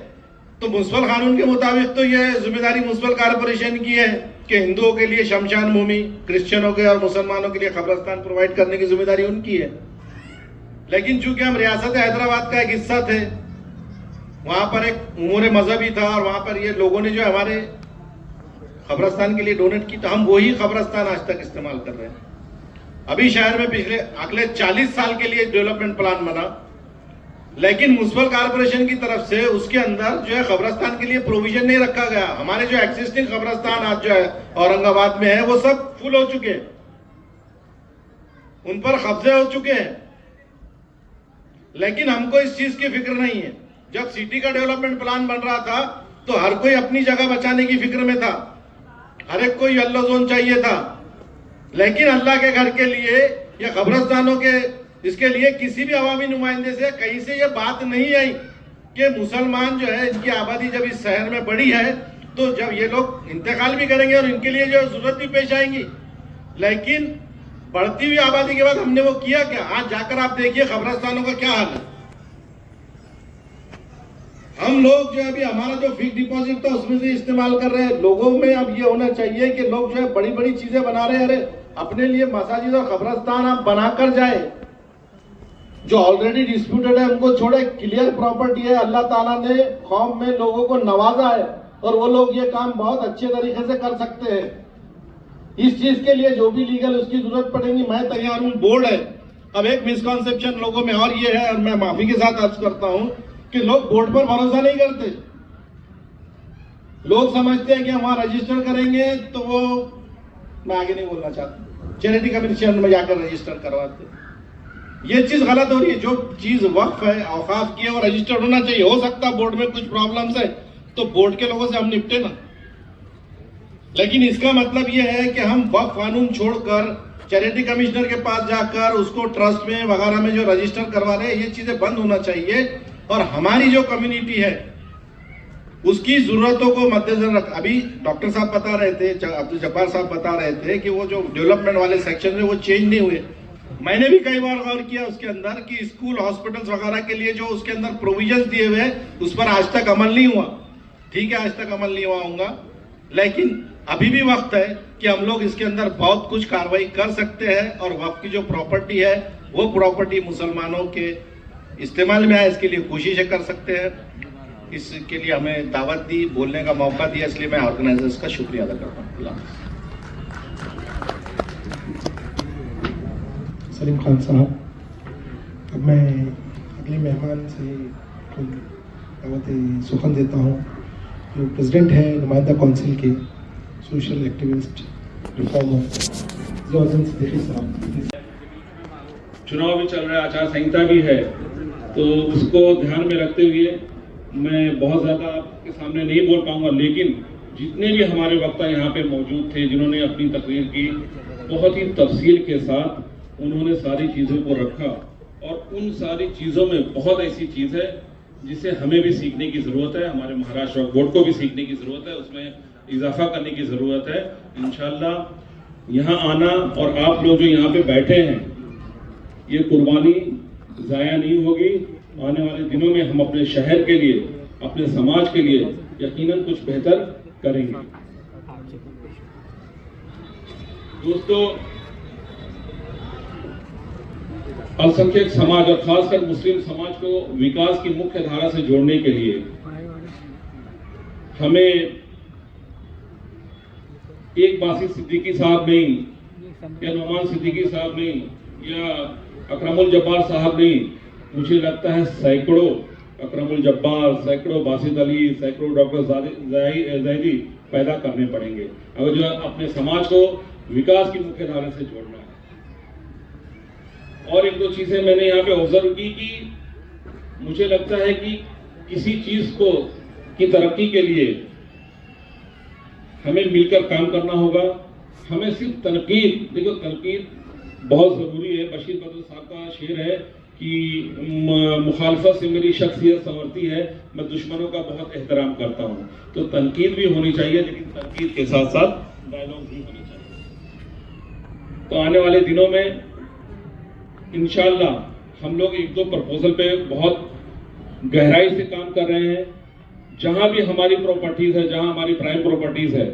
तो म्युनिसिपल कानून के मुताबिक तो ये जिम्मेदारी म्युनिसिपल कॉर्पोरेशन की है कि हिंदुओं के लिए शमशान भूमि, क्रिश्चियनों के और मुसलमानों के लिए कब्रस्तान प्रोवाइड करने की जिम्मेदारी उनकी है। लेकिन चूंकि हम रियासत हैदराबाद का एक हिस्सा थे, वहां पर एक उमूर मजहबी था और वहां पर ये लोगों ने जो हमारे कब्रस्तान के लिए डोनेट की, तो हम वही कब्रस्तान आज तक इस्तेमाल कर रहे हैं। अभी शहर में अगले 40 साल के लिए डेवलपमेंट प्लान बना, लेकिन म्युनिसिपल कॉर्पोरेशन की तरफ से उसके अंदर जो है कब्रस्तान के लिए प्रोविजन नहीं रखा गया। हमारे जो एक्सिस्टिंग कब्रस्तान आज जो है औरंगाबाद में है वो सब फुल हो चुके हैं, उन पर कब्जे हो चुके हैं। लेकिन हमको इस चीज की फिक्र नहीं है। जब सिटी का डेवलपमेंट प्लान बन रहा था तो हर कोई अपनी जगह बचाने की फिक्र में था, हर एक को येलो जोन चाहिए था। लेकिन अल्लाह के घर के लिए या कब्रस्तानों के इसके लिए किसी भी अवामी नुमाइंदे से कहीं से ये बात नहीं आई कि मुसलमान जो है, इनकी आबादी जब इस शहर में बढ़ी है तो जब ये लोग इंतकाल भी करेंगे और इनके लिए जो जरूरत भी पेश आएंगी। लेकिन बढ़ती हुई आबादी के बाद हमने वो किया क्या? आज जाकर आप देखिए कब्रस्तानों का क्या हाल है। हम लोग जो है अभी हमारा जो फिक्स डिपॉजिट था उसमें से इस्तेमाल कर रहे हैं। लोगों में अब ये होना चाहिए कि लोग जो है बड़ी बड़ी चीजें बना रहे हैं। अरे अपने लिए मसाजिद और कब्रस्तान आप बनाकर जाए। जो ऑलरेडी डिस्प्यूटेड है उनको छोड़े, क्लियर प्रॉपर्टी है। अल्लाह ताला ने कौम में लोगों को नवाजा है और वो लोग ये काम बहुत अच्छे तरीके से कर सकते हैं। इस चीज के लिए जो भी लीगल उसकी जरूरत पड़ेगी मैं तैयार हूं। बोर्ड है। अब एक मिसकॉन्सेप्शन लोगों में और ये है, और मैं माफी के साथ अर्ज करता हूं कि लोग बोर्ड पर भरोसा नहीं करते। लोग समझते हैं कि हम वहां रजिस्टर करेंगे तो वो, मैं आगे नहीं बोलना चाहता, चैरिटी कमीशन में जाकर रजिस्टर करवाते। ये चीज गलत हो रही है। जो चीज वक्फ है, औकाफ की है, वो रजिस्टर्ड होना चाहिए। हो सकता है बोर्ड में कुछ प्रॉब्लम्स है तो बोर्ड के लोगों से हम निपटे ना। लेकिन इसका मतलब यह है कि हम वक्फ कानून छोड़कर चैरिटी कमिश्नर के पास जाकर उसको ट्रस्ट में वगैरह में जो रजिस्टर करवा रहे हैं, ये चीजें बंद होना चाहिए। और हमारी जो कम्युनिटी है उसकी जरूरतों को मद्देनजर रख, अभी डॉक्टर साहब बता रहे थे, अब्दुल जब्बार साहब बता रहे थे कि वो जो डेवलपमेंट वाले सेक्शन है वो चेंज नहीं हुए। मैंने भी कई बार गौर किया उसके अंदर कि स्कूल, हॉस्पिटल्स वगैरह के लिए जो उसके अंदर प्रोविजंस दिए हुए हैं उस पर आज तक अमल नहीं हुआ। ठीक है, आज तक अमल नहीं हुआ होगा, लेकिन अभी भी वक्त है कि हम लोग इसके अंदर बहुत कुछ कार्रवाई कर सकते हैं। और वक्फ की जो प्रॉपर्टी है वो प्रॉपर्टी मुसलमानों के इस्तेमाल में आए, इसके लिए कोशिशें कर सकते हैं। इसके लिए हमें दावत दी, बोलने का मौका दिया, इसलिए मैं ऑर्गेनाइजर्स का शुक्रिया अदा करता हूँ। सलीम खान साहब, अब मैं अगले मेहमान से कोई दावत सुखन देता हूँ जो प्रेसिडेंट हैं नुमाइंदा काउंसिल के, social activist, reformer Ziauddin Siddiqui साहब। चुनाव भी चल रहा है, आचार संहिता भी है, तो उसको ध्यान में रखते हुए मैं बहुत ज़्यादा आपके सामने नहीं बोल पाऊंगा, लेकिन जितने भी हमारे वक्ता यहाँ पे मौजूद थे जिन्होंने अपनी तकरीर की, बहुत ही तफसील के साथ उन्होंने सारी चीज़ों को रखा, और उन सारी चीज़ों में बहुत ऐसी चीज़ है जिसे हमें भी सीखने की ज़रूरत है, हमारे महाराष्ट्र बोर्ड को भी सीखने की ज़रूरत है, उसमें इजाफा करने की ज़रूरत है। इंशाल्लाह यहाँ आना और आप लोग जो यहाँ पे बैठे हैं, ये कुर्बानी ज़ाया नहीं होगी। आने वाले दिनों में हम अपने शहर के लिए, अपने समाज के लिए यकीनन कुछ बेहतर करेंगे। दोस्तों, अल्पसंख्यक समाज और खासकर मुस्लिम समाज को विकास की मुख्य धारा से जोड़ने के लिए हमें एक बासित सिद्दीकी साहब नहीं, या नौमान सिद्दीकी साहब नहीं, या अकरमुल जब्बार साहब नहीं, मुझे लगता है सैकड़ों अकरमुल जब्बार, सैकड़ों बासित अली, सैकड़ों डॉक्टर ज़ैदी पैदा करने पड़ेंगे अगर जो अपने समाज को विकास की मुख्य धारा से जोड़ना है। और एक दो चीजें मैंने यहाँ पे ऑब्जर्व की कि मुझे लगता है कि किसी चीज को की तरक्की के लिए हमें मिलकर काम करना होगा। हमें सिर्फ तनकीद, देखो तनकीद बहुत जरूरी है। बशीर बदल साहब का शेर है कि मुखालफत से मेरी शख्सियत संवरती है, मैं दुश्मनों का बहुत एहतराम करता हूँ। तो तनकीद भी होनी चाहिए, लेकिन तनकीद के साथ साथ डायलॉग भी होने चाहिए। तो आने वाले दिनों में इंशाल्लाह हम लोग एक दो प्रपोजल पे बहुत गहराई से काम कर रहे हैं। जहां भी हमारी प्रॉपर्टीज है, जहां हमारी प्राइम प्रॉपर्टीज है,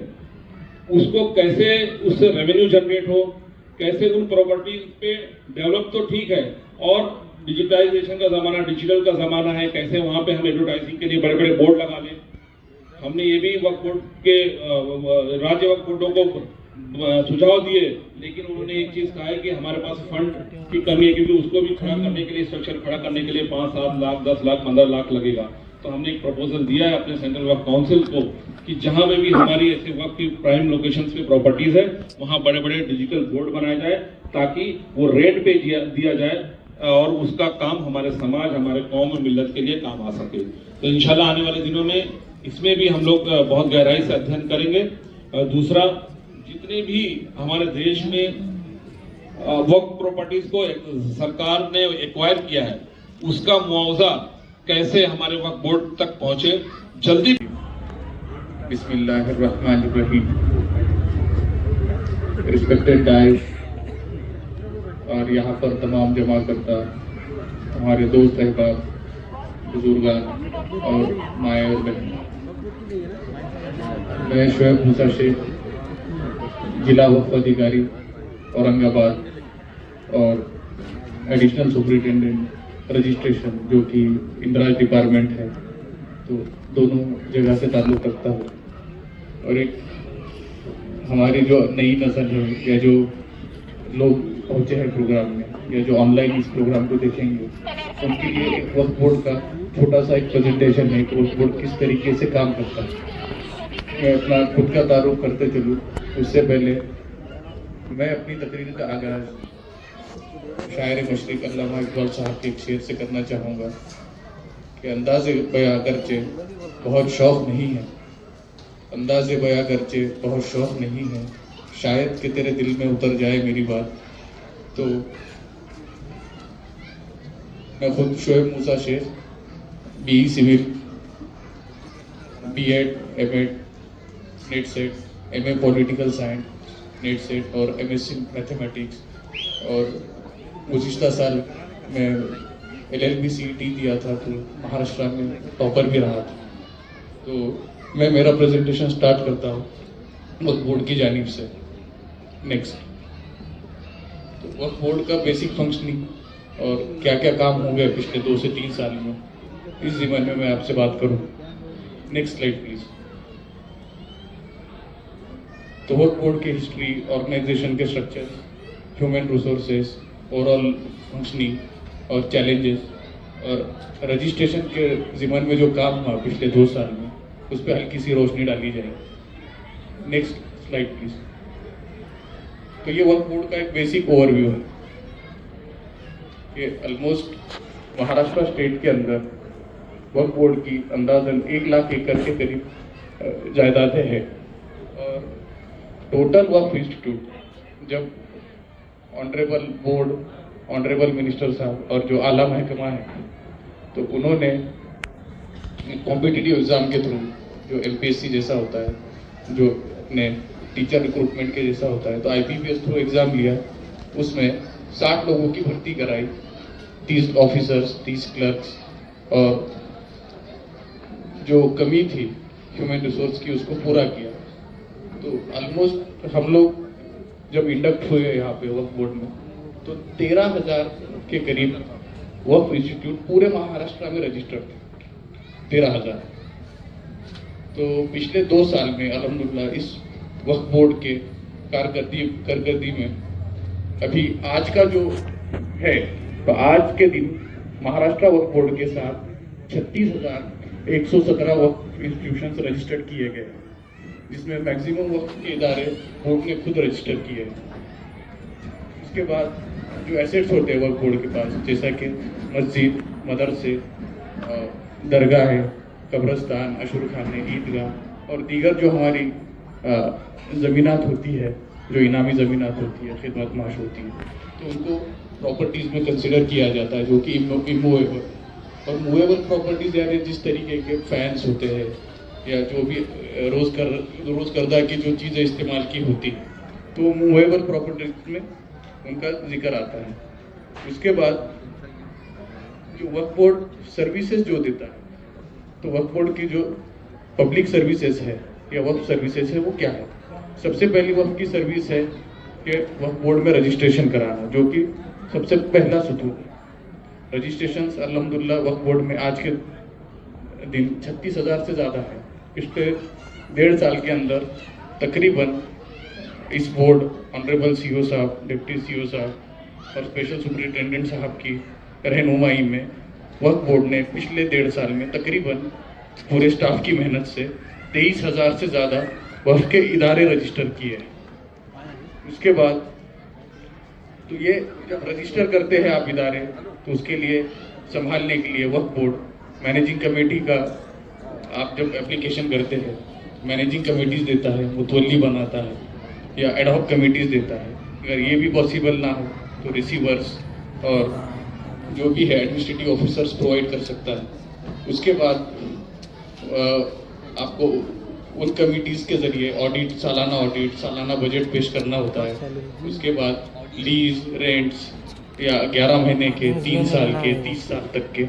उसको कैसे उससे रेवेन्यू जनरेट हो, कैसे उन प्रॉपर्टीज पे डेवलप तो ठीक है, और डिजिटाइजेशन का ज़माना, डिजिटल का ज़माना है, कैसे वहाँ पे हम एडवर्टाइजिंग के लिए बड़े बड़े बोर्ड लगा लें। हमने ये भी वक्फ बोर्ड के राज्य वक्फ बोर्डों को सुझाव दिए, लेकिन उन्होंने एक चीज़ कहा है कि हमारे पास फंड की कमी है, क्योंकि उसको भी खड़ा करने के लिए, स्ट्रक्चर खड़ा करने के लिए 5-7 लाख, 10 लाख, 15 लाख लगेगा। तो हमने एक प्रपोजल दिया है अपने सेंट्रल वक्फ काउंसिल को कि जहाँ में भी हमारी ऐसे वक्फ की प्राइम लोकेशंस पे प्रॉपर्टीज है, वहाँ बड़े बड़े डिजिटल बोर्ड बनाए जाए, ताकि वो रेंट पे दिया जाए और उसका काम हमारे समाज, हमारे कौम और मिल्लत के लिए काम आ सके। तो इंशाल्लाह आने वाले दिनों में इसमें भी हम लोग बहुत गहराई से अध्ययन करेंगे। दूसरा, जितने भी हमारे देश में वक्फ प्रॉपर्टीज को सरकार ने एक्वायर किया है, उसका मुआवजा कैसे हमारे वक्फ बोर्ड तक पहुंचे जल्दी। बिस्मिल्लाहिर्रहमानिर्रहीम। रिस्पेक्टेड गाइस और यहाँ पर तमाम जमाकर्ता, हमारे दोस्त अहबाब, बुजुर्गान और माए और बहन, मैं शोएब मूसा शेख, जिला वक्फ अधिकारी औरंगाबाद और एडिशनल सुपरिटेंडेंट रजिस्ट्रेशन, जो कि इंदिराज डिपार्टमेंट है, तो दोनों जगह से ताल्लुक़ रखता हूँ। और एक हमारी जो नई नस्ल है, या जो लोग पहुँचे हैं प्रोग्राम में, या जो ऑनलाइन इस प्रोग्राम को देखेंगे, उनके लिए एक वक्फ बोर्ड का छोटा सा एक प्रेजेंटेशन है कि वक्फ बोर्ड किस तरीके से काम करता है। मैं अपना खुद का तारुफ करते चलूँ, उससे पहले मैं अपनी तकरीर का आगाज़ शायर मशरिक अल्लामा इकबाल साहब के एक शेर से करना चाहूँगा कि अंदाज़े बयां अगरचे बहुत शौक़ नहीं है, अंदाज़े बयां अगरचे बहुत शौक़ नहीं है, शायद कि तेरे दिल में उतर जाए मेरी बात। तो मैं खुद Shoaib Musa Shaikh, BE civil, B.Ed, M.Ed, NET SET, MA political science, NET SET और MSc मैथमेटिक्स, और गुज़िश्ता साल मैं LLB CET दिया था, तो महाराष्ट्र में टॉपर भी रहा था। तो मैं मेरा प्रेजेंटेशन स्टार्ट करता हूँ वक्फ बोर्ड की जानिब से। नेक्स्ट, तो वक्फ बोर्ड का बेसिक फंक्शनिंग और क्या क्या काम हो गए पिछले 2 से 3 साल में, इस ज़िम्मे में मैं आपसे बात करूँ। Next slide please. तो वक्फ बोर्ड की हिस्ट्री, ऑर्गेनाइजेशन के structure, human resources, overall functioning और चैलेंजेस, और रजिस्ट्रेशन के ज़िम्मे में जो काम हुआ पिछले 2 साल में, उस पर हल्की सी रोशनी डाली जाए। Next slide please. तो ये वक्फ बोर्ड का एक बेसिक ओवरव्यू है कि ऑलमोस्ट महाराष्ट्र स्टेट के अंदर वक्फ बोर्ड की अंदाजन 1 लाख एकड़ के करीब जायदादें हैं। और टोटल वक्फ इंस्टीट्यूट जब ऑनरेबल बोर्ड, ऑनरेबल मिनिस्टर साहब और जो आला महकमा है, तो उन्होंने कॉम्पिटिटिव एग्ज़ाम के थ्रू, जो MPSC जैसा होता है, जो ने टीचर रिक्रूटमेंट के जैसा होता है, तो IBPS थ्रू एग्ज़ाम लिया, उसमें 60 लोगों की भर्ती कराई, 30 ऑफिसर्स, 30 क्लर्क्स, और जो कमी थी ह्यूमन रिसोर्स की उसको पूरा किया। तो ऑलमोस्ट हम लोग जब इंडक्ट हुए यहाँ पे वक्फ बोर्ड में, तो 13,000 के करीब वक्फ इंस्टीट्यूट पूरे महाराष्ट्र में रजिस्टर्ड थे, 13,000। तो पिछले 2 साल में अल्हम्दुलिल्लाह इस वक्फ बोर्ड के कारकर्दगी में अभी आज का जो है, तो आज के दिन महाराष्ट्र वक्फ बोर्ड के साथ 36,117 वक्फ इंस्टीट्यूशंस रजिस्टर्ड किए गए, जिसमें मैक्सिमम वक्फ के इदारे बोर्ड ने खुद रजिस्टर किए हैं। उसके बाद जो एसेट्स होते हैं वक्फ बोर्ड के पास, जैसा कि मस्जिद, मदरसे, दरगाह, कब्रस्तान, अशुरखाने, ईदगाह और दीगर जो हमारी ज़मीनात होती है, जो इनामी ज़मीनात होती है, खिदमत माश होती है, तो उनको प्रॉपर्टीज़ में कंसिडर किया जाता है, जो कि इमूवेबल और मूवेबल प्रॉपर्टीज़, यानी जिस तरीके के फैंस होते हैं या जो भी रोज़कर्दा की जो चीज़ें इस्तेमाल की होती हैं, तो मूवेबल प्रॉपर्टीज में उनका जिक्र आता है। उसके बाद जो वक्फ बोर्ड सर्विसेज जो देता है, तो वक्फ बोर्ड की जो पब्लिक सर्विसेज है या वक्फ सर्विसेज है, वो क्या है? सबसे पहली वक्फ की सर्विस है कि वक्फ बोर्ड में रजिस्ट्रेशन कराना, जो कि सबसे पहला सुतून है। रजिस्ट्रेशन अल्हम्दुलिल्लाह वक्फ बोर्ड में आज के दिन 36,000 से ज़्यादा है। पिछले 1.5 साल के अंदर तकरीबन इस बोर्ड, ऑनरेबल CO साहब, डिप्टी CO साहब और स्पेशल सुपरिटेंडेंट साहब की रहनुमाई में वक्फ बोर्ड ने पिछले 1.5 साल में तकरीबन पूरे स्टाफ की मेहनत से 23,000 से ज़्यादा वक्फ के इदारे रजिस्टर किए हैं। उसके बाद तो ये जब रजिस्टर करते हैं आप इदारे, तो उसके लिए संभालने के लिए वक्फ बोर्ड मैनेजिंग कमेटी का, आप जब एप्लीकेशन करते हैं, मैनेजिंग कमेटीज़ देता है, मुतवल्ली बनाता है या एडहॉक कमेटीज़ देता है। अगर ये भी पॉसिबल ना हो तो रिसीवर्स और जो भी है एडमिनिस्ट्रेटिव ऑफिसर्स प्रोवाइड कर सकता है। उसके बाद आपको उन कमिटीज़ के ज़रिए ऑडिट, सालाना बजट पेश करना होता है। उसके बाद लीज, रेंट्स या 11 महीने के, 3 साल के, 30 साल तक के,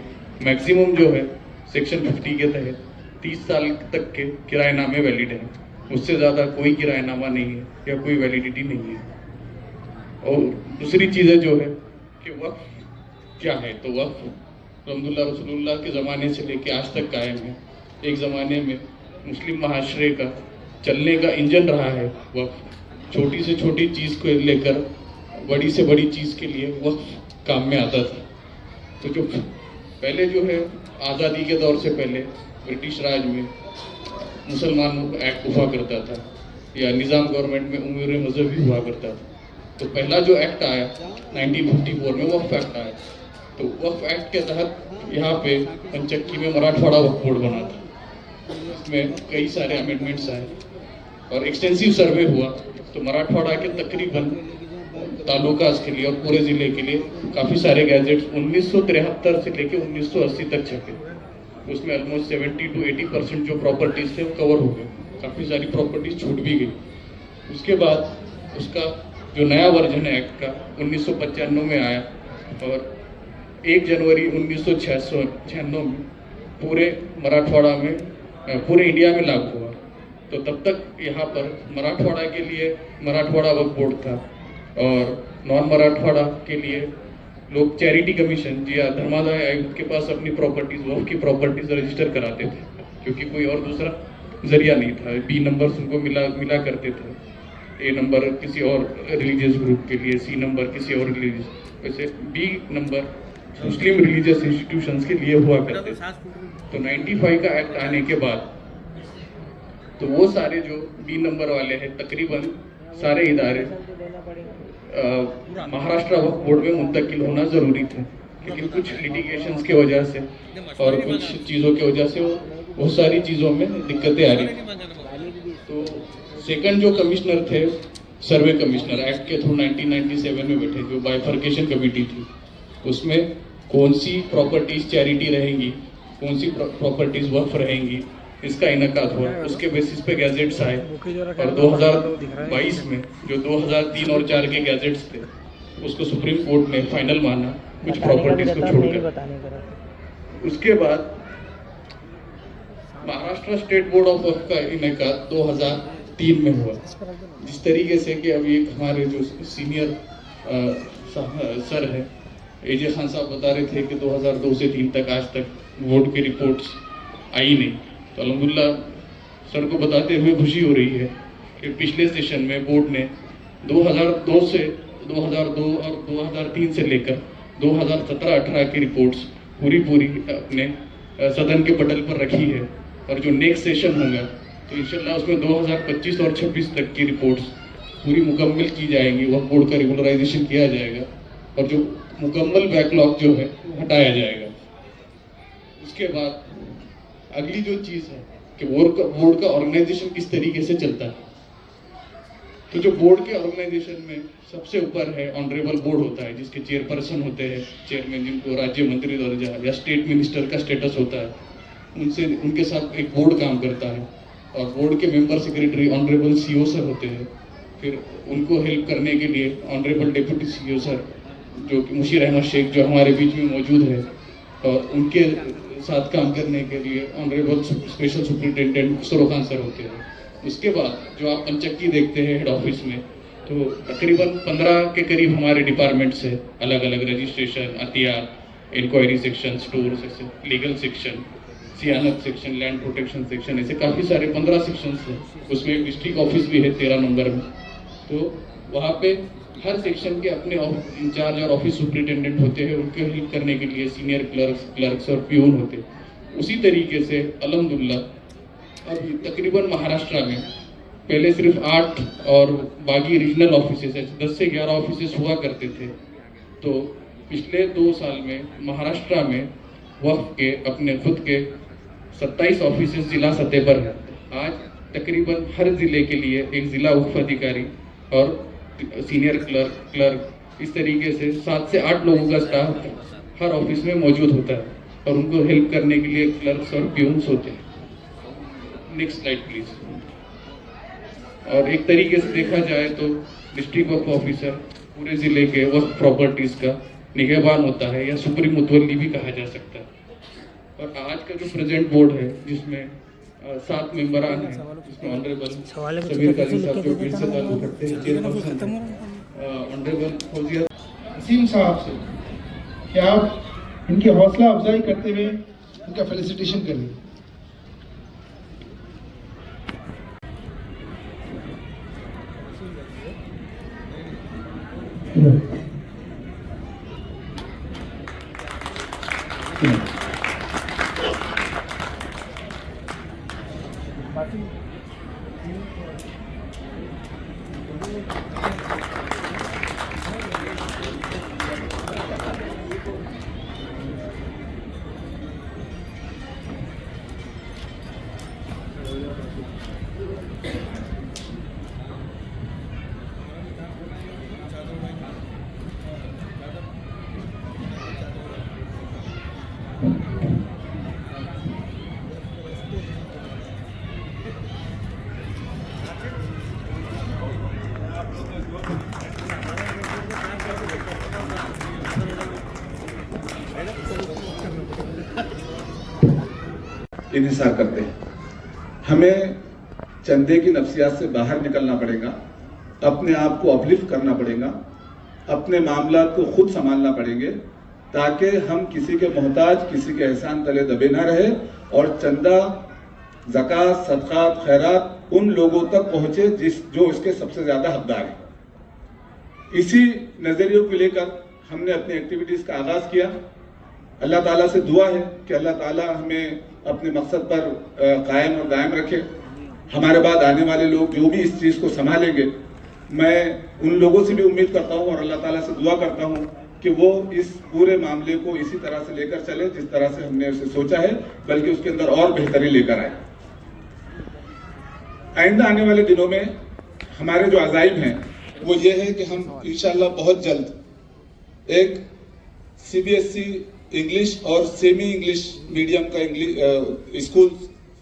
मैक्सिमम जो है सेक्शन 50 के तहत 30 साल तक के किराएनामे वैलिड हैं। उससे ज़्यादा कोई किराएनामा नहीं है या कोई वैलिडिटी नहीं है। और दूसरी चीज़ें जो है कि वक्फ क्या है, तो वक्फ अल्हम्दुलिल्लाह रसूलुल्लाह के ज़माने से लेके आज तक कायम है। एक ज़माने में मुस्लिम महाशरे का चलने का इंजन रहा है वक्फ। छोटी से छोटी चीज़ को लेकर बड़ी से बड़ी चीज़ के लिए वक्फ काम में आता था। तो जो पहले जो है आज़ादी के दौर से पहले ब्रिटिश राज में मुसलमानों का एक्ट हुआ करता था या निज़ाम गवर्नमेंट में उम्र मजहबी हुआ करता था। तो पहला जो एक्ट आया 1954 में वक्फ एक्ट आया। तो वक्फ एक्ट के तहत यहाँ पे पंचक्की में मराठवाड़ा वक्फ बोर्ड बना था। इसमें कई सारे अमेंडमेंट्स आए और एक्सटेंसिव सर्वे हुआ। तो मराठवाड़ा के तकरीबन तालुकास के लिए और पूरे ज़िले के लिए काफ़ी सारे गैजेट्स 1973 से लेके 1980 तक छपे। उसमें ऑलमोस्ट 70 to 80% जो प्रॉपर्टीज़ थे वो कवर हो गए। काफ़ी सारी प्रॉपर्टीज छूट भी गई। उसके बाद उसका जो नया वर्जन है एक्ट का 1995 में आया और 1 जनवरी 1996 में पूरे मराठवाड़ा में, पूरे इंडिया में लागू हुआ। तो तब तक यहाँ पर मराठवाड़ा के लिए मराठवाड़ा वक्फ बोर्ड था और नॉन मराठवाड़ा के लिए लोग चैरिटी कमीशन जी धर्मादाय आयुक्त के पास अपनी प्रॉपर्टीज, वक्फ की प्रॉपर्टीज रजिस्टर कराते थे, क्योंकि कोई और दूसरा जरिया नहीं था। B नंबर्स उनको मिला करते थे। A नंबर किसी और रिलीजियस ग्रुप के लिए, C नंबर किसी और रिलीजियस, वैसे B नंबर मुस्लिम रिलीजियस इंस्टीट्यूशंस के लिए हुआ करते थे। तो 95 का एक्ट आने के बाद तो वो सारे जो बी नंबर वाले हैं तकरीबन सारे इदारे महाराष्ट्र वक्फ बोर्ड में मुंतकिल होना ज़रूरी थे, लेकिन कुछ लिटिगेशंस की वजह से और कुछ चीज़ों की वजह से वो बहुत सारी चीज़ों में दिक्कतें आ रही थी। तो सेकंड जो कमिश्नर थे सर्वे कमिश्नर एक्ट के थ्रू 1997 में बैठे, जो बाइफर्केशन कमेटी थी, उसमें कौन सी प्रॉपर्टीज चैरिटी रहेंगी, कौन सी प्रॉपर्टीज वक्फ रहेंगी, इसका इनकाद हुआ। उसके बेसिस पे गैजेट्स आए और 2022 में जो 2003 और 4 के गैजेट्स थे उसको सुप्रीम कोर्ट ने फाइनल माना कुछ प्रॉपर्टीज को छोड़कर। उसके बाद महाराष्ट्र स्टेट बोर्ड ऑफ वक्फ का इनकाद 2003 में हुआ। जिस तरीके से कि अभी एक हमारे जो सीनियर सर है एजे खान साहब बता रहे थे कि 2002 से 3 तक आज तक बोर्ड की रिपोर्ट्स आई नहीं, तो अल्हम्दुलिल्लाह सर को बताते हुए खुशी हो रही है कि पिछले सेशन में बोर्ड ने 2002 और 2003 से लेकर 2017-18 की रिपोर्ट्स पूरी अपने सदन के पटल पर रखी है। और जो नेक्स्ट सेशन होगा तो इंशाल्लाह उसमें 2025 और 26 तक की रिपोर्ट्स पूरी मुकम्मल की जाएंगी, वह बोर्ड का रेगुलराइजेशन किया जाएगा और जो मुकम्मल बैकलॉग जो है हटाया जाएगा। उसके बाद अगली जो चीज़ है कि बोर्ड का ऑर्गेनाइजेशन किस तरीके से चलता है, तो जो बोर्ड के ऑर्गेनाइजेशन में सबसे ऊपर है ऑनरेबल बोर्ड होता है, जिसके चेयरपर्सन होते हैं, चेयरमैन जिनको राज्य मंत्री दर्जा या स्टेट मिनिस्टर का स्टेटस होता है, उनके साथ एक बोर्ड काम करता है। और बोर्ड के member secretary honourable CEO sir होते हैं। फिर उनको हेल्प करने के लिए ऑनरेबल डिप्टी सीईओ सर जो कि मुशीर अहमद शेख जो हमारे बीच में मौजूद है, और उनके साथ काम करने के लिए honourable special superintendent Khusro Khan sir होते हैं। उसके बाद जो आप पंचक्की देखते हैं हेड ऑफिस में, तो तकरीबन 15 के करीब हमारे डिपार्टमेंट्स है, अलग अलग रजिस्ट्रेशन, अतियार, inquiry section, store section, legal section, सियानत सेक्शन, लैंड प्रोटेक्शन सेक्शन, ऐसे काफ़ी सारे 15 सेक्शंस हैं। उसमें एक डिस्ट्रिक्ट ऑफिस भी है 13 नंबर में। तो वहाँ पे हर सेक्शन के अपने इंचार्ज और ऑफिस सुपरिटेंडेंट होते हैं, उनके हेल्प करने के लिए सीनियर क्लर्क्स और प्यून होते हैं। उसी तरीके से अल्हम्दुलिल्लाह अभी तकरीबन महाराष्ट्र में पहले सिर्फ 8 और बाकी रीजनल ऑफिसेस 10 से 11 ऑफिसेस हुआ करते थे। तो पिछले 2 साल में महाराष्ट्र में वक्फ के अपने खुद के 27 ऑफिसेस जिला सतह पर है। आज तकरीबन हर जिले के लिए एक जिला वक्फ अधिकारी और सीनियर क्लर्क इस तरीके से 7 से 8 लोगों का स्टाफ हर ऑफिस में मौजूद होता है और उनको हेल्प करने के लिए क्लर्क्स और प्यून्स होते हैं। Next slide please. और एक तरीके से देखा जाए तो डिस्ट्रिक्ट वक्फ ऑफिसर पूरे जिले के वक्फ प्रॉपर्टीज का निगहबान होता है या सुप्रीम मुतवल्ली भी कहा जा सकता है। और आज का जो प्रेजेंट बोर्ड है जिसमें 7 मेंबरान हैं, जिसमें ऑनरेबल समीर काजी साहब जो पीर से ताल्लुक रखते हैं, चेयरपर्सन ऑनरेबल फौजिया वसीम साहब से कि आप इनकी हौसला अफजाई करते हुए उनका फेलिसिटेशन करें। इंतजार करते हैं। हमें चंदे की नफ्सियात से बाहर निकलना पड़ेगा, अपने आप को अपलिफ्ट करना पड़ेगा, अपने मामला को खुद संभालना पड़ेंगे ताकि हम किसी के मोहताज, किसी के एहसान तले दबे ना रहे और चंदा, ज़कात, सदक़ात, खैरात उन लोगों तक पहुंचे जो इसके सबसे ज़्यादा हकदार हैं। इसी नज़रियों को लेकर हमने अपनी एक्टिविटीज़ का आगाज़ किया। अल्लाह ताला से दुआ है कि अल्लाह ताला हमें अपने मकसद पर कायम और दायम रखे। हमारे बाद आने वाले लोग जो भी इस चीज को संभालेंगे, मैं उन लोगों से भी उम्मीद करता हूं और अल्लाह ताला से दुआ करता हूं कि वो इस पूरे मामले को इसी तरह से लेकर चले जिस तरह से हमने उसे सोचा है, बल्कि उसके अंदर और बेहतरी लेकर आए। आइंदा आने वाले दिनों में हमारे जो अज़ाइम हैं वो ये है कि हम इंशाल्लाह बहुत जल्द एक CBSE इंग्लिश और सेमी इंग्लिश मीडियम का स्कूल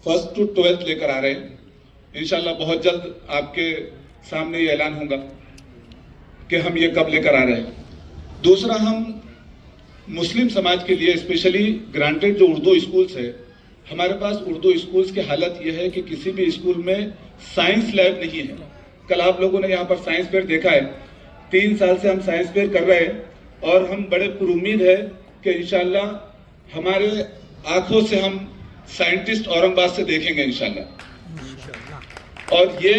1st to 12th लेकर आ रहे हैं। इंशाल्लाह बहुत जल्द आपके सामने ये ऐलान होगा कि हम ये कब लेकर आ रहे हैं। दूसरा, हम मुस्लिम समाज के लिए स्पेशली ग्रांटेड जो उर्दू स्कूल्स है, हमारे पास उर्दू स्कूल्स की हालत यह है कि किसी भी स्कूल में साइंस लैब नहीं है। कल आप लोगों ने यहाँ पर साइंस फेयर देखा है। 3 साल से हम साइंस फेयर कर रहे हैं और हम बड़े पुरुम्मीद है कि इंशाल्लाह हमारे आंखों से हम साइंटिस्ट औरंगाबाद से देखेंगे इंशाल्लाह। और ये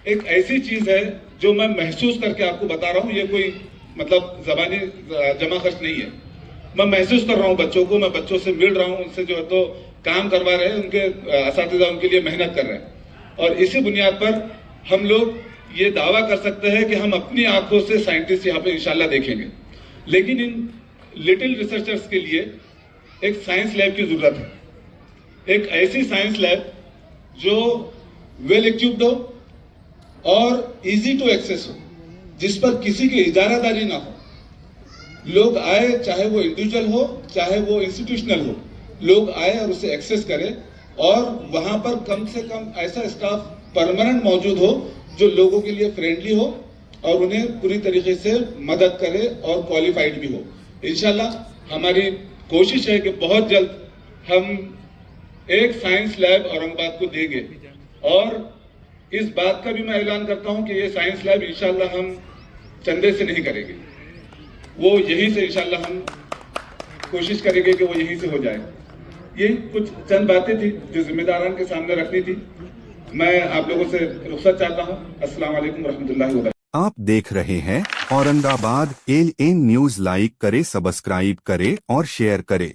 एक ऐसी चीज है जो मैं महसूस करके आपको बता रहा हूँ, ये कोई मतलब जबानी जमा खर्च नहीं है। मैं महसूस कर रहा हूँ बच्चों को, मैं बच्चों से मिल रहा हूँ, उनसे जो है तो काम करवा रहे हैं, उनके असातिज़ा उनके लिए मेहनत कर रहे हैं। और इसी बुनियाद पर हम लोग ये दावा कर सकते हैं कि हम अपनी आंखों से साइंटिस्ट यहाँ पे इंशाल्लाह देखेंगे। लेकिन इन लिटिल रिसर्चर्स के लिए एक साइंस लैब की जरूरत है, एक ऐसी साइंस लैब जो वेल इक्विप्ड हो और इजी टू एक्सेस हो, जिस पर किसी की इजारादारी ना हो। लोग आए, चाहे वो इंडिविजुअल हो चाहे वो इंस्टीट्यूशनल हो, लोग आए और उसे एक्सेस करें और वहां पर कम से कम ऐसा स्टाफ परमानेंट मौजूद हो जो लोगों के लिए फ्रेंडली हो और उन्हें पूरी तरीके से मदद करे और क्वालिफाइड भी हो। इंशाल्लाह हमारी कोशिश है कि बहुत जल्द हम एक साइंस लैब औरंगाबाद को देंगे। और इस बात का भी मैं ऐलान करता हूं कि ये साइंस लैब इंशाल्लाह हम चंदे से नहीं करेंगे, वो यहीं से इंशाल्लाह हम कोशिश करेंगे कि वो यहीं से हो जाए। ये कुछ चंद बातें थी जो जिम्मेदारान के सामने रखनी थी। मैं आप लोगों से रुखसत चाहता हूँ। अस्सलाम वालेकुम रहमतुल्लाहि व बरकातहू। आप देख रहे हैं औरंगाबाद LN न्यूज। लाइक करे, सब्सक्राइब करे और शेयर करे।